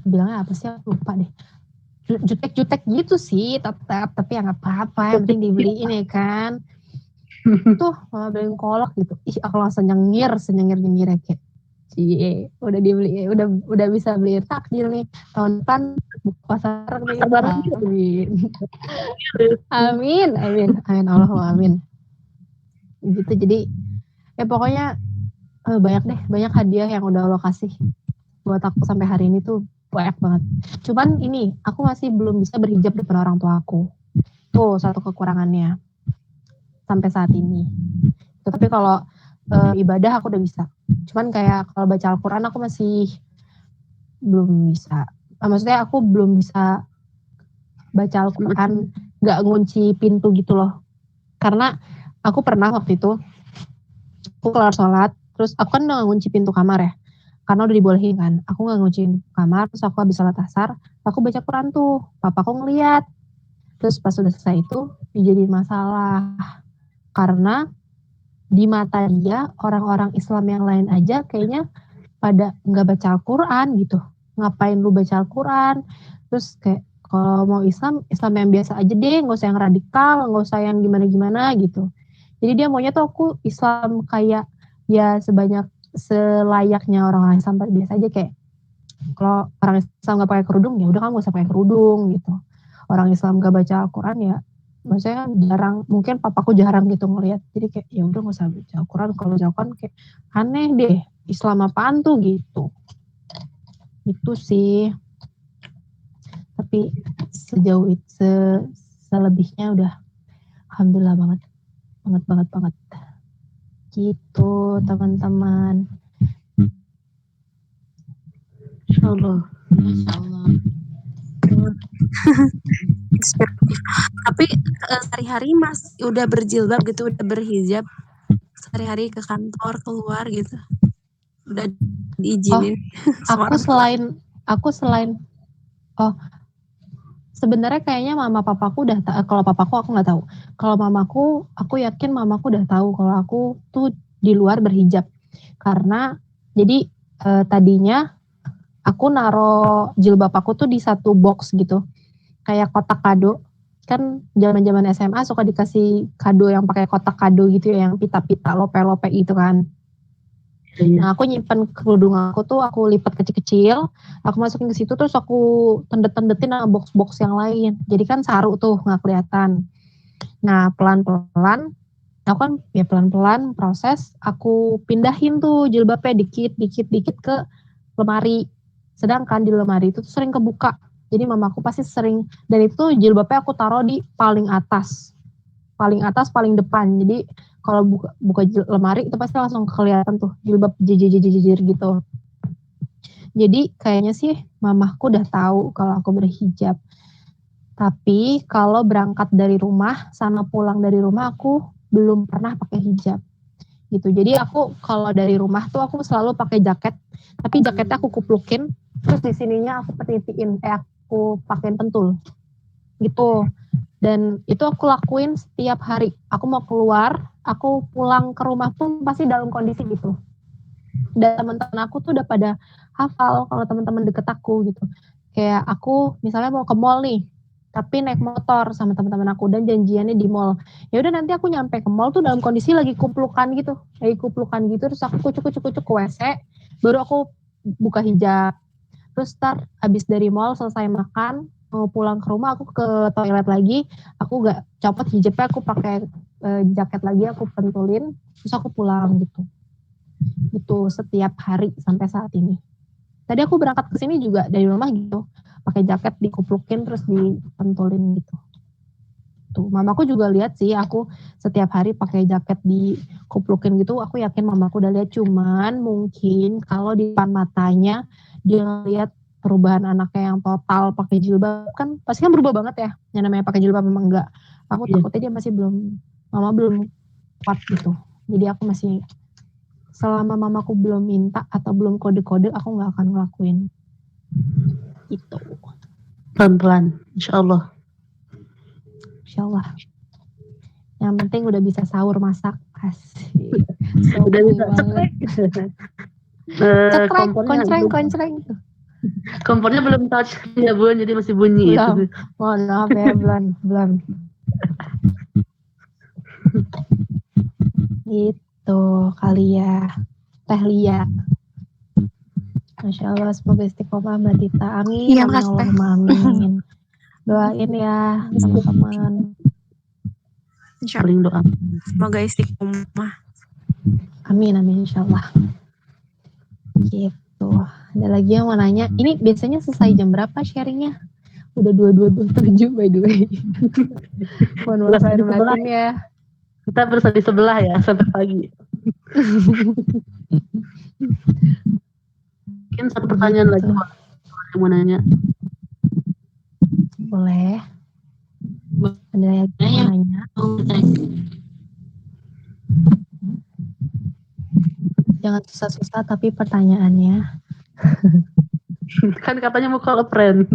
bilangnya apa sih, aku lupa deh. Jutek-jutek gitu sih, tetap, tapi ya nggak apa-apa, yang penting dibeliin ya kan. Tuh mau beliin kolak gitu. Ih, aku langsung senyengir kayak, cie, udah dibeli, udah bisa beli takjil nih. Tahun depan buka pasar nih. Amin Allahumma amin. Gitu, jadi ya pokoknya banyak hadiah yang udah Allah kasih buat aku sampai hari ini tuh, banyak banget. Cuman ini, aku masih belum bisa berhijab depan orang tua aku. Tuh satu kekurangannya sampai saat ini. Tapi kalau ibadah aku udah bisa. Cuman kayak kalau baca Al-Quran aku masih belum bisa. Maksudnya aku belum bisa baca Al-Quran gak ngunci pintu gitu loh. Karena aku pernah waktu itu, aku kelar sholat, terus aku kan udah ngunci pintu kamar ya. Karena udah dibolehin kan. Aku gak ngunci kamar, terus aku habis sholat asar, aku baca Quran tuh. Papaku ngeliat. Terus pas udah selesai itu, dijadiin masalah. Karena di mata dia, orang-orang Islam yang lain aja kayaknya pada nggak baca Al-Quran gitu. Ngapain lu baca Al-Quran? Terus kayak kalau mau Islam yang biasa aja deh, nggak usah yang radikal, nggak usah yang gimana-gimana gitu. Jadi dia maunya tuh aku Islam kayak ya selayaknya orang Islam biasa aja, kayak kalau orang Islam nggak pakai kerudung ya udah, kan nggak usah pakai kerudung gitu. Orang Islam nggak baca Al-Quran ya, maksudnya jarang, mungkin papaku jarang gitu ngeliat, jadi kayak ya udah nggak usah baca Al-Quran. Kalau baca Al-Quran kayak aneh deh, Islam apaan tuh gitu. Itu sih. Tapi sejauh itu selebihnya udah alhamdulillah banget gitu teman-teman.
Insyaallah.
Masyaallah.
Inspiratif. Tapi sehari-hari Mas udah berjilbab gitu, udah berhijab, sehari-hari ke kantor, keluar gitu, udah diizinin?
Aku selain sebenarnya kayaknya mama papaku udah kalau papaku aku nggak tahu. Kalau mamaku, aku yakin mamaku udah tahu kalau aku tuh di luar berhijab. Karena jadi tadinya aku naro jilbab aku tuh di satu box gitu, kayak kotak kado. Kan zaman-zaman SMA suka dikasih kado yang pakai kotak kado gitu ya, yang pita-pita lope-lope gitu kan. Nah, aku nyimpen kerudung aku tuh, aku lipat kecil-kecil, aku masukin ke situ, terus aku tendet-tendetin sama box-box yang lain. Jadi kan saru tuh, nggak kelihatan. Nah, pelan-pelan, aku kan ya pelan-pelan proses, aku pindahin tuh jilbabnya dikit-dikit ke lemari. Sedangkan di lemari itu tuh sering kebuka. Jadi mamaku pasti sering, dan itu jilbabnya aku taruh di paling atas, paling depan. Jadi kalau buka lemari itu pasti langsung kelihatan tuh jilbab jejir gitu. Jadi kayaknya sih mamahku udah tahu kalau aku berhijab. Tapi kalau berangkat dari rumah sama pulang dari rumah aku belum pernah pakai hijab gitu. Jadi aku kalau dari rumah tuh aku selalu pakai jaket, tapi jaketnya aku kuplukin, terus di sininya aku petitiin, aku pakein pentul gitu. Dan itu aku lakuin setiap hari. Aku mau keluar, aku pulang ke rumah pun pasti dalam kondisi gitu. Dan teman-teman aku tuh udah pada hafal kalau teman-teman deket aku gitu. Kayak aku misalnya mau ke mall nih, tapi naik motor sama teman-teman aku dan janjiannya di mall. Ya udah, nanti aku nyampe ke mall tuh dalam kondisi lagi kuplukan gitu. Terus aku kucuk-kucuk ke WC, baru aku buka hijab. Terus abis dari mall selesai makan, mau pulang ke rumah, aku ke toilet lagi, aku gak copot hijabnya, aku pakai jaket lagi aku pentulin, terus aku pulang gitu. Itu setiap hari sampai saat ini. Tadi aku berangkat ke sini juga dari rumah gitu, pakai jaket dikuplukin terus dipentulin gitu. Tuh, mamaku juga lihat sih aku setiap hari pakai jaket dikuplukin gitu, aku yakin mamaku udah lihat, cuman mungkin kalau di depan matanya dia ngeliat perubahan anaknya yang total pakai jilbab kan pasti kan berubah banget ya, yang namanya pakai jilbab memang enggak. Aku
Iya.
takutnya dia masih mama belum kuat gitu. Jadi aku masih, selama mamaku belum minta atau belum kode-kode, aku nggak akan ngelakuin itu.
Pelan-pelan, insya Allah.
Insya Allah. Yang penting udah bisa sahur masak. Asik.
Udah
Sombong
bisa
banget.
cekrek.
Cekrek,
Kompornya
koncreng.
kompornya belum touch ya Bun, jadi masih bunyi
Belum.
itu.
Mohon maaf ya, belum. Gitu kali ya. Teh Lia. Masya Allah, semoga istiqomah Mbak Tita. Amin,
Iya,
amin,
makasih, Teh.
Allahumma amin. Doain ya teman-teman.
Insya Allah.
Paling doa.
Semoga istiqomah.
Amin, insya Allah. Gitu. Ada lagi yang mau nanya. Ini biasanya selesai jam berapa sharingnya? Udah 22:27 by the way. Mohon maaf lahir batin ya.
Kita bersama di sebelah ya sampai pagi. Mungkin satu pertanyaan lagi Pak, yang mau nanya.
Boleh. Ada yang mau nanya? Jangan susah-susah tapi pertanyaannya.
Kan katanya mau call a friend.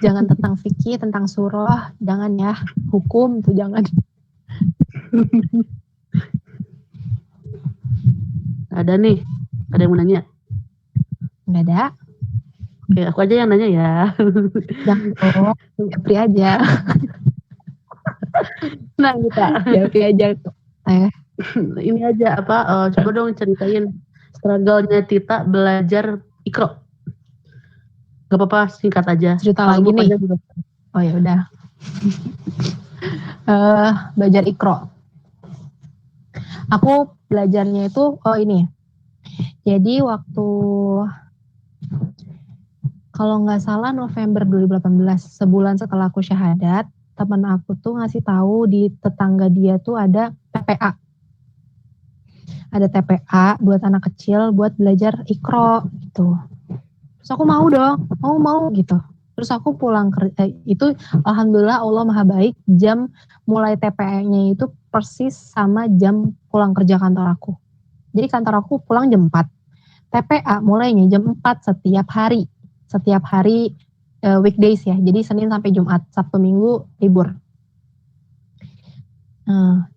Jangan tentang fikih, tentang surah, jangan ya. Hukum tuh jangan.
Ada nih, ada yang mau nanya.
Nggak ada.
Oke, aku aja yang nanya ya.
Jangan dong. Japri aja.
Nah kita,
Japri aja.
ini aja coba dong ceritain struggle-nya Tita belajar Iqra. Gak apa-apa, singkat aja.
Cerita
Kalau
lagi
mau
nih.
panjang juga.
Oh ya udah. Belajar Iqra. Aku belajarnya itu ini. Jadi waktu kalau nggak salah November 2018, sebulan setelah aku syahadat, teman aku tuh ngasih tahu di tetangga dia tuh ada TPA. Ada TPA buat anak kecil buat belajar Iqra gitu. Terus aku mau dong, mau gitu. Terus aku pulang kerja, itu alhamdulillah Allah maha baik, jam mulai TPA-nya itu persis sama jam pulang kerja kantor aku. Jadi kantor aku pulang jam 4. TPA mulainya jam 4 setiap hari weekdays ya. Jadi Senin sampai Jumat, Sabtu Minggu libur.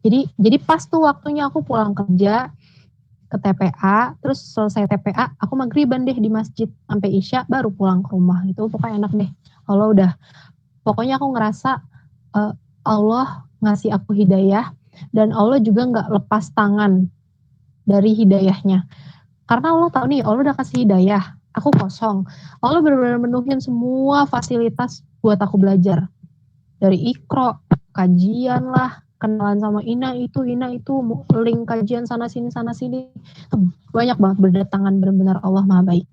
Jadi pas tuh waktunya aku pulang kerja ke TPA, terus selesai TPA, aku maghriban deh di masjid sampai Isya baru pulang ke rumah. Itu pokoknya enak deh. Pokoknya aku ngerasa Allah ngasih aku hidayah dan Allah juga nggak lepas tangan dari hidayahnya. Karena Allah tahu nih, Allah udah kasih hidayah, aku kosong. Allah benar-benar menuhin semua fasilitas buat aku belajar. Dari Iqra, kajian lah, kenalan sama Ina itu, link kajian sana sini. Banyak banget berdatangan, benar-benar Allah maha baik.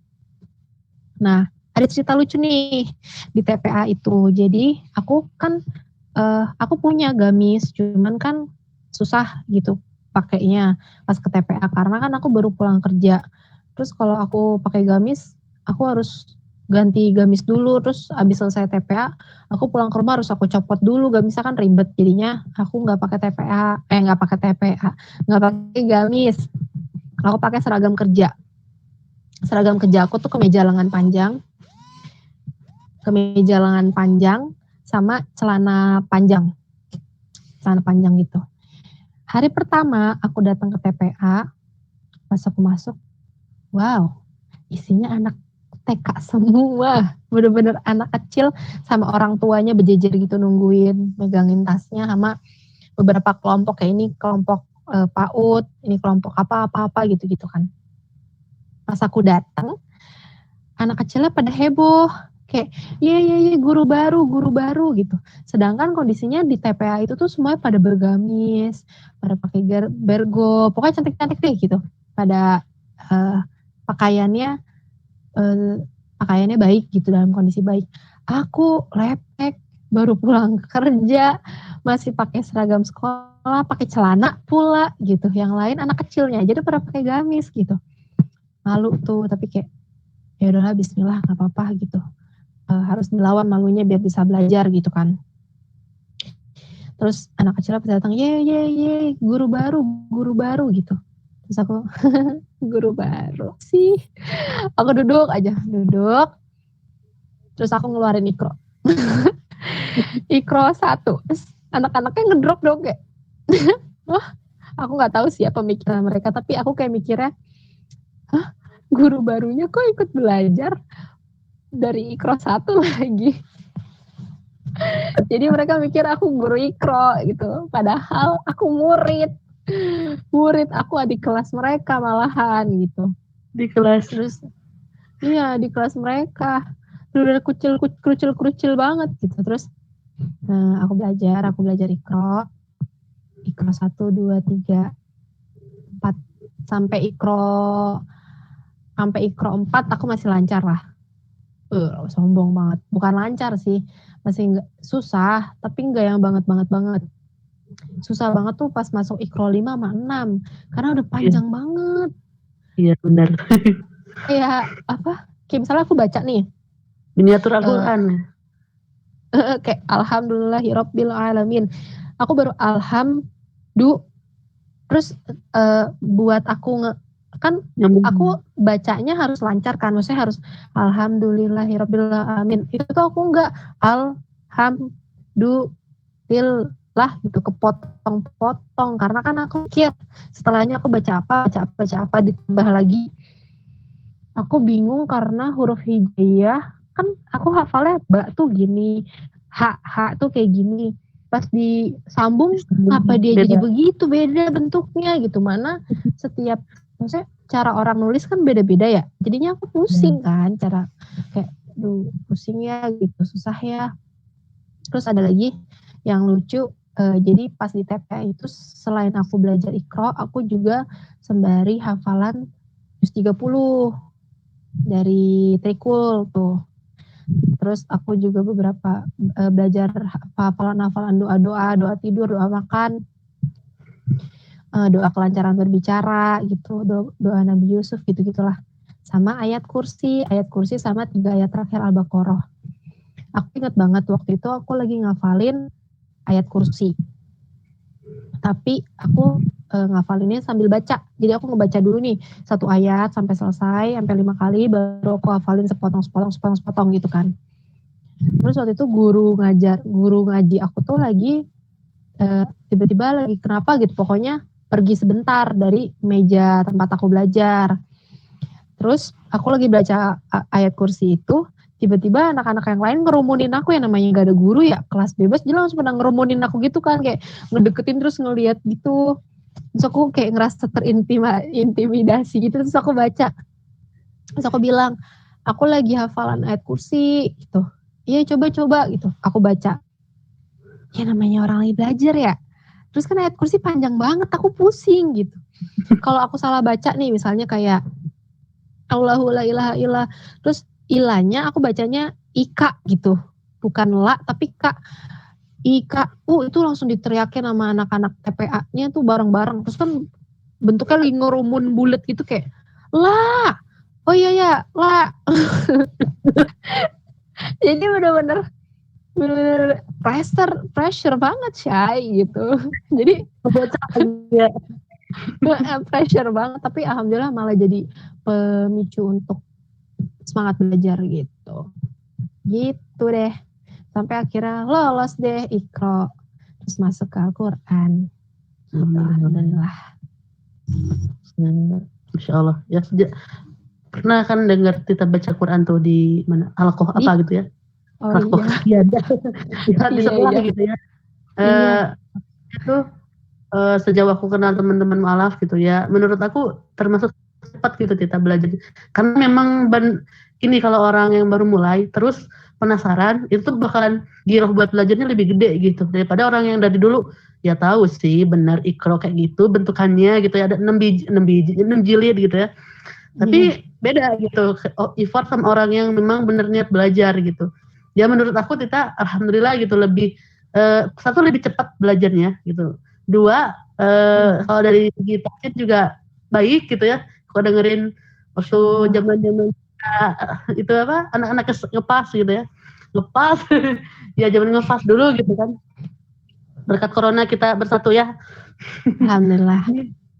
Nah, ada cerita lucu nih di TPA itu. Jadi aku kan, aku punya gamis, cuman kan susah gitu pakainya pas ke TPA karena kan aku baru pulang kerja. Terus kalau aku pakai gamis, aku harus ganti gamis dulu. Terus abis selesai TPA, aku pulang ke rumah harus aku copot dulu gamisnya kan ribet. Jadinya aku nggak pakai gamis. Aku pakai seragam kerja. Seragam kerja aku tuh kemeja lengan panjang sama celana panjang gitu. Hari pertama aku datang ke TPA, pas aku masuk, wow, isinya anak TK semua, bener-bener anak kecil sama orang tuanya berjejer gitu nungguin, megangin tasnya sama beberapa kelompok kayak ini kelompok PAUD, ini kelompok apa gitu kan. Pas aku datang, anak kecilnya pada heboh, kayak guru baru gitu. Sedangkan kondisinya di TPA itu tuh semuanya pada bergamis, pada pakai bergo, pokoknya cantik-cantik deh gitu. Pada pakaiannya pakaiannya baik gitu, dalam kondisi baik. Aku lepek, baru pulang kerja masih pakai seragam sekolah, pakai celana pula gitu. Yang lain anak kecilnya aja udah pada pakai gamis gitu. Malu tuh, tapi kayak ya udahlah, bismillah, nggak apa-apa gitu. Harus dilawan malunya biar bisa belajar gitu kan. Terus anak kecilnya pas datang, ye guru baru gitu. Terus aku guru baru sih. Aku duduk. Terus aku ngeluarin ikro. Ikro 1. Terus anak-anaknya ngedrop dong kayak. Wah, aku nggak tahu sih apa pemikiran mereka, tapi aku kayak mikirnya, hah, guru barunya kok ikut belajar dari ikro 1 lagi. Jadi mereka mikir aku guru ikro gitu. Padahal aku murid. Aku adik kelas mereka malahan gitu.
Di kelas.
Terus iya, di kelas mereka. Udah kerucil banget gitu. Terus aku belajar ikro 1, 2, 3, 4 sampai ikro 4 aku masih lancar lah. Sombong banget. Bukan lancar sih, masih susah, tapi enggak yang banget. Susah banget tuh pas masuk ikro 5 sama 6 karena udah panjang banget.
Iya benar.
Kayak kayak misalnya aku baca nih
Miniatur Al-Quran.
Kayak alhamdulillahirabbil alamin. Aku baru terus buat aku kan aku bacanya harus lancar kan, maksudnya harus alhamdulillahirabbil alamin. Itu tuh aku enggak alhamdulillah gitu, kepotong-potong karena kan aku mikir setelahnya aku baca apa ditambah lagi. Aku bingung karena huruf hijaiyah kan aku hafalnya ba tuh gini, ha tuh kayak gini. Pas disambung apa dia jadi begitu, beda bentuknya gitu. Mana setiap, maksudnya cara orang nulis kan beda-beda ya. Jadinya aku pusing kan, cara kayak pusing ya gitu, susah ya. Terus ada lagi yang lucu, jadi pas di TPA itu selain aku belajar ikro, aku juga sembari hafalan juz 30 dari Trikul tuh. Terus aku juga beberapa belajar hafalan doa tidur, doa makan, doa kelancaran berbicara gitu, doa Nabi Yusuf gitu-gitulah. Sama ayat kursi sama 3 ayat terakhir Al-Baqarah. Aku ingat banget waktu itu aku lagi ngafalin ayat kursi. Tapi aku ngafalinnya sambil baca. Jadi aku ngebaca dulu nih satu ayat sampai selesai, sampai 5 kali, baru aku hafalin sepotong gitu kan. Terus waktu itu guru ngaji aku tuh lagi tiba-tiba lagi kenapa gitu, pokoknya pergi sebentar dari meja tempat aku belajar. Terus aku lagi baca ayat kursi itu, tiba-tiba anak-anak yang lain ngerumunin aku, yang namanya gak ada guru ya, kelas bebas, jadi langsung pada ngerumunin aku gitu kan, kayak ngedeketin terus ngeliat gitu. Terus aku kayak ngerasa terintimidasi gitu, terus aku baca. Terus aku bilang, aku lagi hafalan ayat kursi gitu. Iya coba gitu, aku baca. Ya namanya orang lagi belajar ya. Terus kan ayat kursi panjang banget, aku pusing gitu. Kalau aku salah baca nih, misalnya kayak Allahu la ilaha illallah, terus ilahnya aku bacanya ika gitu, bukan la tapi ka, ika, itu langsung diteriakin sama anak-anak TPA-nya tuh bareng-bareng. Terus kan bentuknya lagi ngerumun bulat gitu kayak la, oh iya la. Jadi bener-bener pressure banget Syai gitu. Jadi pressure banget, tapi alhamdulillah malah jadi pemicu untuk semangat belajar gitu deh, sampai akhirnya lolos deh ikro, terus masuk ke Al-Quran gitu. Alhamdulillah.
Masya Allah ya. Pernah kan dengar kita baca Quran tuh di mana, Al-Qoh apa gitu ya, Al-Qoh iya di sebelah gitu ya. Itu sejauh aku kenal teman-teman mualaf gitu ya, menurut aku termasuk cepat gitu kita belajar. Karena memang ini kalau orang yang baru mulai terus penasaran itu bakalan giroh buat belajarnya lebih gede gitu daripada orang yang dari dulu ya tahu sih benar Iqra kayak gitu bentukannya gitu ya, ada 6 jilid gitu ya. Tapi beda gitu effort sama orang yang memang benar niat belajar gitu. Ya menurut aku Tita alhamdulillah gitu lebih satu lebih cepat belajarnya gitu. Dua kalau dari segi tafsir juga baik gitu ya. Aku dengerin waktu zaman-zaman itu apa anak-anak ngepas gitu ya. Ngepas ya zaman ngepas dulu gitu kan. Berkat corona kita bersatu ya.
Alhamdulillah.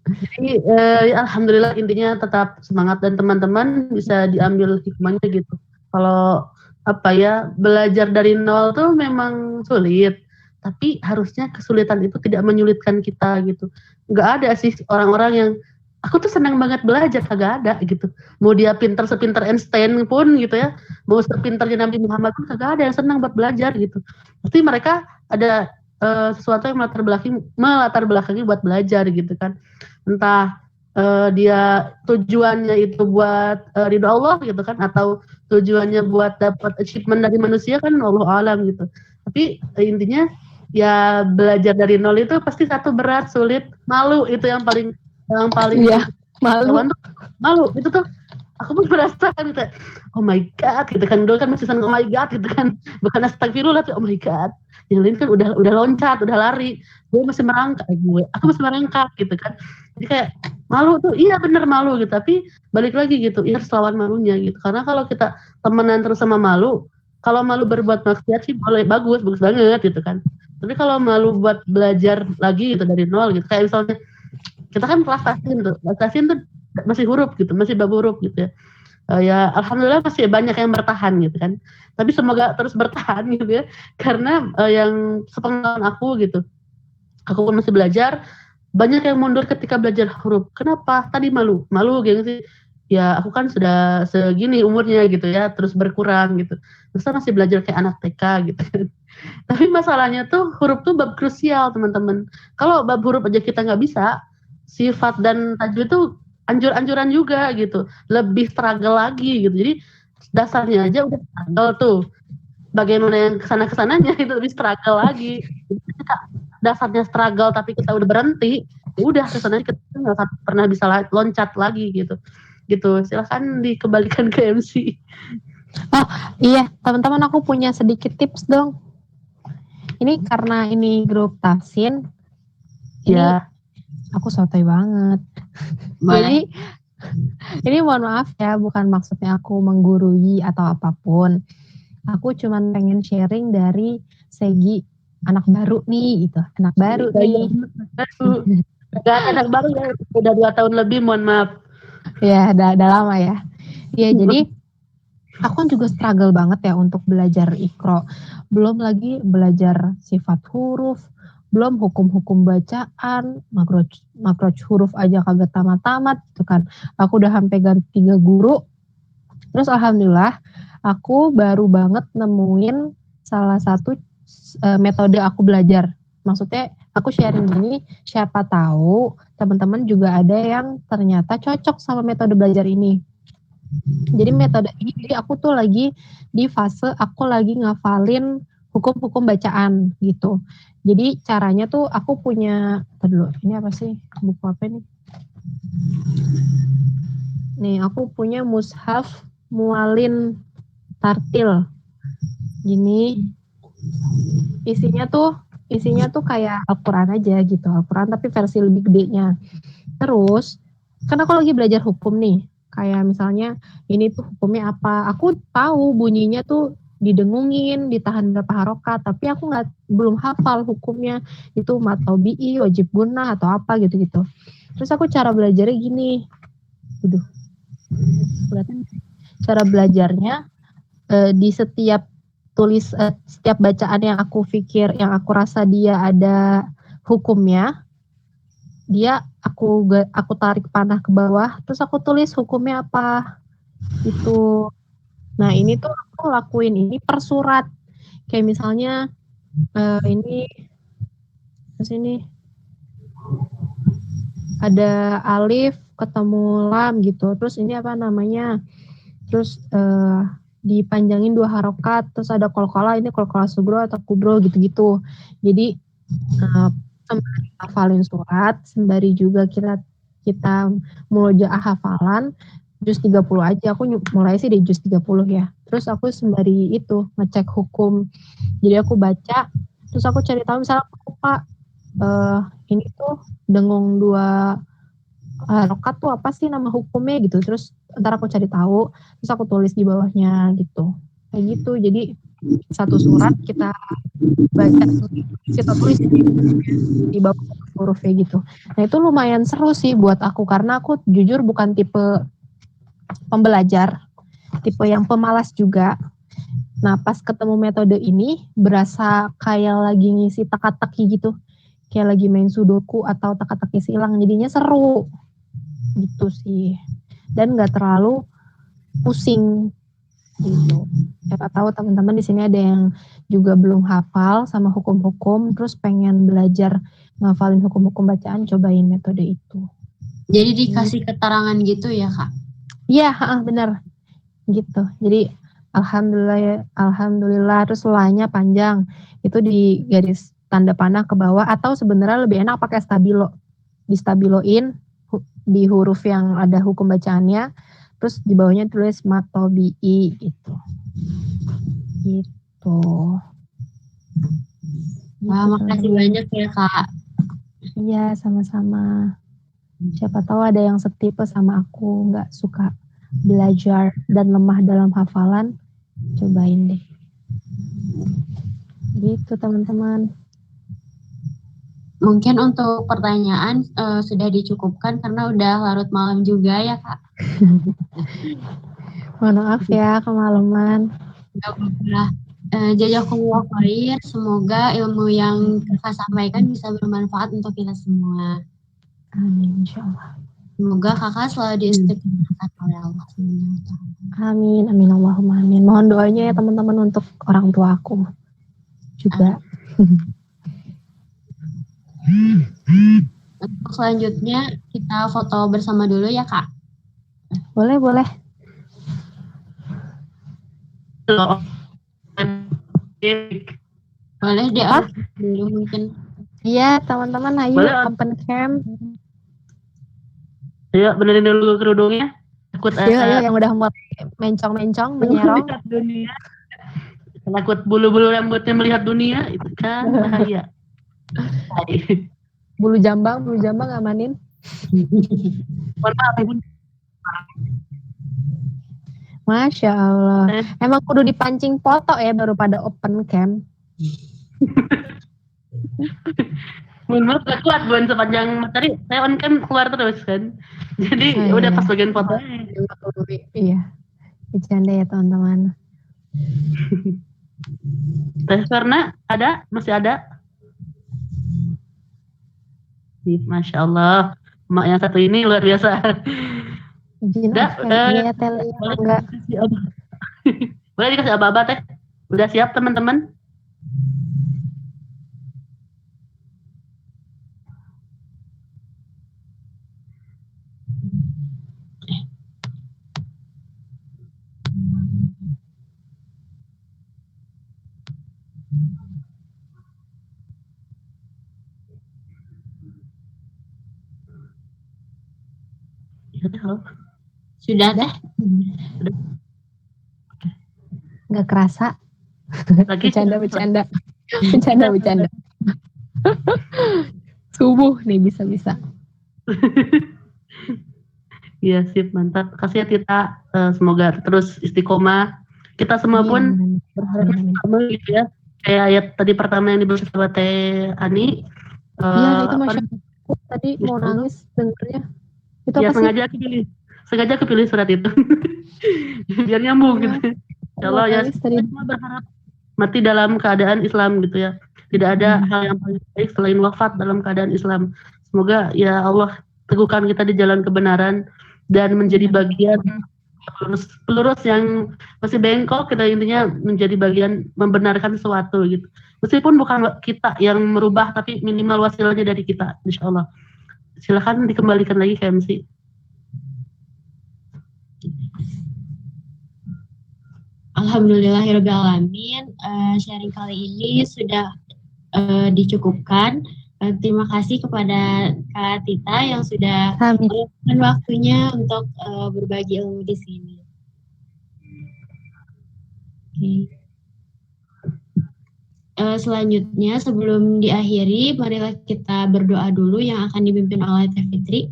Jadi alhamdulillah intinya tetap semangat dan teman-teman bisa diambil hikmahnya gitu. Kalau apa ya belajar dari nol tuh memang sulit, tapi harusnya kesulitan itu tidak menyulitkan kita gitu. Nggak ada sih orang-orang yang aku tuh senang banget belajar, kagak ada gitu. Mau dia sepintar Einstein pun gitu ya, mau sepintarnya Nabi Muhammad pun kagak ada yang senang buat belajar gitu. Pasti mereka ada sesuatu yang melatar belakangi buat belajar gitu kan. Entah dia tujuannya itu buat ridho Allah gitu kan, atau tujuannya buat dapat achievement dari manusia kan, Allah alam gitu. Tapi intinya ya belajar dari nol itu pasti satu berat, sulit, malu itu yang paling malu itu tuh aku pun merasakan gitu, oh my god gitu kan, dulu kan masih senang oh my god gitu kan, bukan astagfirullah tuh oh my god, yang lain kan udah loncat, udah lari, aku masih merangkak gitu kan, jadi kayak malu tuh, iya bener malu gitu, tapi balik lagi gitu, ya harus lawan malunya gitu, karena kalau kita temenan terus sama malu, kalau malu berbuat maksiat sih boleh, bagus banget gitu kan, tapi kalau malu buat belajar lagi gitu dari nol gitu, kayak misalnya kita kan kelas tasin tuh masih huruf gitu, masih bab huruf gitu ya. Ya alhamdulillah masih banyak yang bertahan gitu kan. Tapi semoga terus bertahan gitu ya. Karena yang sepengetahuan aku gitu, aku pun masih belajar, banyak yang mundur ketika belajar huruf. Kenapa? Tadi malu gengsi. Ya aku kan sudah segini umurnya gitu ya, terus berkurang gitu. Masa masih belajar kayak anak TK gitu kan. Tapi masalahnya tuh huruf tuh bab krusial teman-teman. Kalau bab huruf aja kita nggak bisa, sifat dan tajwid tuh anjur-anjuran juga gitu, lebih struggle lagi gitu. Jadi dasarnya aja udah struggle tuh, bagaimana yang kesananya itu lebih struggle lagi. Jadi ketika dasarnya struggle tapi kita udah berhenti, ya udah kesananya kita nggak akan pernah bisa loncat lagi gitu. Silahkan dikembalikan ke MC.
Oh iya teman-teman, aku punya sedikit tips dong. Ini karena ini grup tafsin, ini aku sotoy banget. Jadi ini mohon maaf ya, bukan maksudnya aku menggurui atau apapun. Aku cuman pengen sharing dari segi anak baru nih gitu. Anak baru nih.
Gak anak baru ya, udah 2 tahun lebih, mohon maaf.
Ya udah lama ya. Ya jadi aku juga struggle banget ya untuk belajar Iqra. Belum lagi belajar sifat huruf, belum hukum-hukum bacaan, makroj huruf aja kagak tamat-tamat gitu kan. Aku udah sampai ganti 3 guru. Terus alhamdulillah aku baru banget nemuin salah satu metode aku belajar. Maksudnya aku sharing gini, siapa tahu teman-teman juga ada yang ternyata cocok sama metode belajar ini. Jadi metode ini, jadi aku tuh lagi di fase aku lagi ngafalin hukum-hukum bacaan gitu. Jadi caranya tuh aku punya, dulu ini apa sih, buku apa nih? Nih aku punya mushaf mualin tartil. Gini, isinya tuh kayak Al-Quran aja gitu, Al-Quran tapi versi lebih gedenya. Terus, karena aku lagi belajar hukum nih, kayak misalnya ini tuh hukumnya apa, aku tahu bunyinya tuh didengungin, ditahan berapa harokat, tapi aku belum hafal hukumnya itu matobi'i, wajib guna atau apa gitu-gitu. Terus aku cara belajarnya gini, cara belajarnya di setiap setiap bacaan yang aku pikir, yang aku rasa dia ada hukumnya, aku tarik panah ke bawah, terus aku tulis hukumnya apa itu. Nah ini tuh aku lakuin ini per surat, kayak misalnya ini terus ini ada alif ketemu lam gitu. Terus ini apa namanya? Terus dipanjangin 2 harokat, terus ada qalqalah, ini qalqalah sugro atau kubro gitu-gitu. Jadi sembari hafalin surat, sembari juga kita murojaah hafalan juz 30 aja. Aku mulai sih di juz 30 ya. Terus aku sembari itu ngecek hukum. Jadi aku baca, terus aku cari tahu misalnya aku lupa ini tuh dengung 2 harokat tuh apa sih nama hukumnya gitu. Terus ntar aku cari tahu, terus aku tulis di bawahnya gitu. Kayak gitu. Jadi satu surat kita baca, kita tulis di bawah hurufnya gitu. Nah itu lumayan seru sih buat aku karena aku jujur bukan tipe pembelajar, tipe yang pemalas juga. Nah pas ketemu metode ini berasa kayak lagi ngisi teka-teki gitu, kayak lagi main sudoku atau teka-teki silang, jadinya seru gitu sih, dan nggak terlalu pusing gitu. Siapa tahu teman-teman di sini ada yang juga belum hafal sama hukum-hukum, terus pengen belajar ngafalin hukum-hukum bacaan, cobain metode itu.
Jadi dikasih keterangan gitu ya Kak?
Iya, benar gitu. Jadi alhamdulillah terus lanya panjang, itu di garis tanda panah ke bawah, atau sebenarnya lebih enak pakai stabilo, distabiloin di huruf yang ada hukum bacaannya, terus di bawahnya tulis matobi'i gitu.
Wah, makasih banyak ya Kak.
Iya, sama-sama. Siapa tahu ada yang setipe sama aku, nggak suka belajar dan lemah dalam hafalan, cobain deh. Gitu teman-teman.
Mungkin untuk pertanyaan sudah dicukupkan karena udah larut malam juga ya Kak.
Mohon maaf ya kemalaman.
Gak apa-apa. Jazakumullah khair. Semoga ilmu yang Kakak sampaikan bisa bermanfaat untuk kita semua.
Amin, insyaallah.
Semoga Kakak selalu diistiqomahkan oleh Allah SWT.
Amin, amin Allahumma amin. Mohon doanya ya teman-teman untuk orang tua aku juga.
Untuk selanjutnya kita foto bersama dulu ya Kak.
Boleh.
Boleh deh dulu mungkin.
Iya teman-teman, ayo
Boleh.
open cam.
Ayo benerin dulu kerudungnya. Takut
Ayo yang udah mulai mencong-mencong, menyerong.
melihat dunia. Takut bulu-bulu rambutnya melihat dunia, itu kan bahaya.
Bulu jambang amanin.
Mohon maaf Ibu.
Masya Allah. Emang kudu dipancing foto ya baru pada open cam.
Mohon maaf gak kuat Bun, sepanjang materi saya on cam keluar terus kan. Jadi udah pas bagian foto.
Iya. Bercanda ya teman-teman.
Karena masih ada. Masya Allah, emak yang satu ini luar biasa.
Izin
Udah,
ya Teli, enggak.
Boleh dikasih aba-aba teh. Udah siap teman-teman?
Sudah teh?
Nggak kerasa.
Lagi
Bercanda. Subuh nih bisa-bisa.
Iya sip, mantap. Kasih ya Tita, semoga terus istiqomah. Kita semua pun berharap sama gitu ya. Kayak ayat tadi pertama yang dibaca sama Teh Ani.
Iya itu Masya Allah. Tadi mau nangis dengernya. Itu
ya,
apa sih?
sengaja kepilih surat itu. Biar nyambung gitu. Insyaallah ya, semua berharap mati dalam keadaan Islam gitu ya. Tidak ada hal yang paling baik selain wafat dalam keadaan Islam. Semoga ya Allah teguhkan kita di jalan kebenaran dan menjadi bagian pelurus yang masih bengkok, kita intinya menjadi bagian membenarkan sesuatu gitu. Meskipun bukan kita yang merubah, tapi minimal wasilnya dari kita, insyaallah. Silakan dikembalikan lagi ke MC.
Alhamdulillahirobbilalamin. Sharing kali ini sudah dicukupkan. Terima kasih kepada Kak Tita yang sudah
Amin.
meluangkan waktunya untuk berbagi ilmu di sini. Oke. Selanjutnya sebelum diakhiri, marilah kita berdoa dulu yang akan dipimpin oleh Teh Fitri.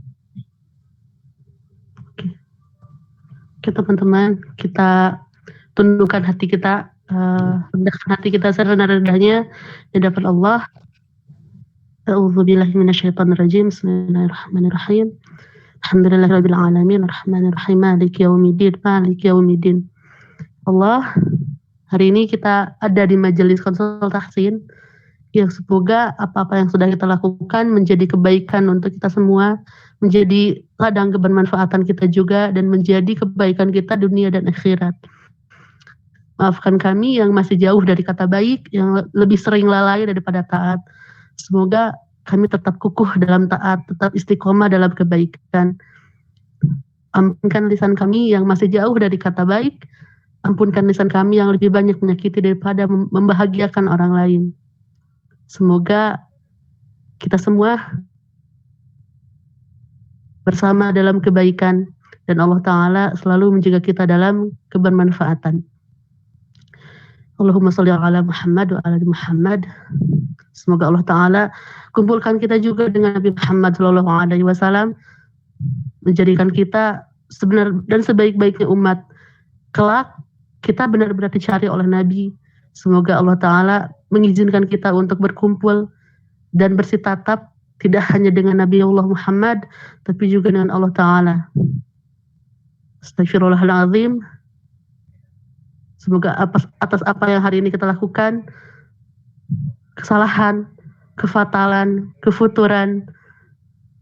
Oke teman-teman, kita tundukkan hati kita, rendahkan hati kita serendah-rendahnya di hadapan Allah. A'udzubillahi minasyaitonirrajim. Bismillahirrahmanirrahim. Alhamdulillahirabbil alamin, arrahmanirrahim, maliki yaumiddin. Allah, hari ini kita ada di majelis konsultasi yang semoga apa-apa yang sudah kita lakukan menjadi kebaikan untuk kita semua, menjadi ladang kebermanfaatan kita juga, dan menjadi kebaikan kita dunia dan akhirat. Maafkan kami yang masih jauh dari kata baik, yang lebih sering lalai daripada taat. Semoga kami tetap kukuh dalam taat, tetap istiqomah dalam kebaikan. Ampunkan lisan kami yang masih jauh dari kata baik, ampunkan lisan kami yang lebih banyak menyakiti daripada membahagiakan orang lain. Semoga kita semua bersama dalam kebaikan, dan Allah Ta'ala selalu menjaga kita dalam kebermanfaatan. Allahumma sholli ala Muhammad wa ala Muhammad. Semoga Allah Ta'ala kumpulkan kita juga dengan Nabi Muhammad SAW, menjadikan kita sebenar dan sebaik-baiknya umat. Kelak kita benar-benar dicari oleh Nabi. Semoga Allah Ta'ala mengizinkan kita untuk berkumpul dan bersitatap tidak hanya dengan Nabi Allah Muhammad, tapi juga dengan Allah Ta'ala. Astaghfirullahaladzim. Semoga atas apa yang hari ini kita lakukan, kesalahan, kefatalan, kefuturan,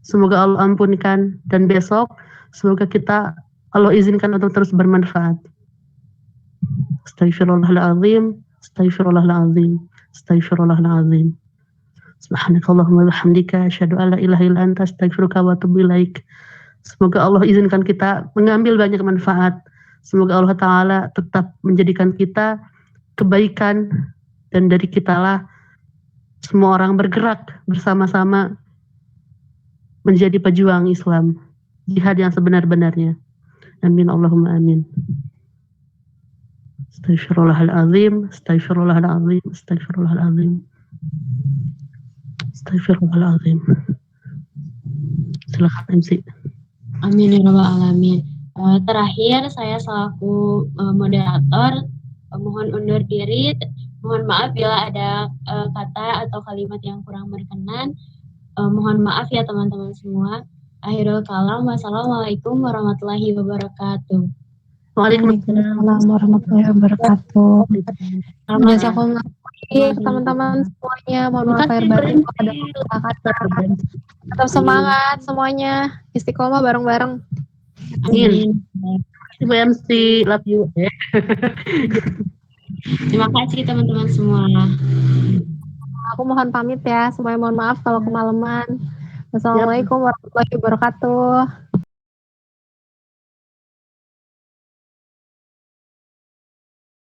semoga Allah ampunkan, dan besok semoga kita Allah izinkan untuk terus bermanfaat. Astaghfirullahaladzim, astaghfirullahaladzim, astaghfirullahaladzim. Subhanakallahumma bihamdika asyhadu an la ilaha illa anta astaghfiruka wa atubu ilaik. Semoga Allah izinkan kita mengambil banyak manfaat. Semoga Allah Ta'ala tetap menjadikan kita kebaikan, dan dari kitalah semua orang bergerak bersama-sama menjadi pejuang Islam, jihad yang sebenar-benarnya. Amin Allahumma amin. Astaghfirullahaladzim, astaghfirullahaladzim, astaghfirullahaladzim, astaghfirullahaladzim. Silakan MC.
Amin ya rabbal alamin. Terakhir saya selaku moderator mohon undur diri. Mohon maaf bila ada kata atau kalimat yang kurang berkenan. Mohon maaf ya teman-teman semua. Akhirul kalam. Wassalamualaikum warahmatullahi wabarakatuh.
Waalaikumsalam warahmatullahi wabarakatuh. Jazakumullah khair teman-teman semuanya. Mohon maaf lahir batin kalau ada kata-kata. Tetap semangat semuanya. Istiqomah bareng-bareng.
Amin. Terima kasih MC, love you.
Terima kasih teman-teman semua.
Aku mohon pamit ya. Semuanya mohon maaf kalau kemalaman. Wassalamualaikum warahmatullahi wabarakatuh.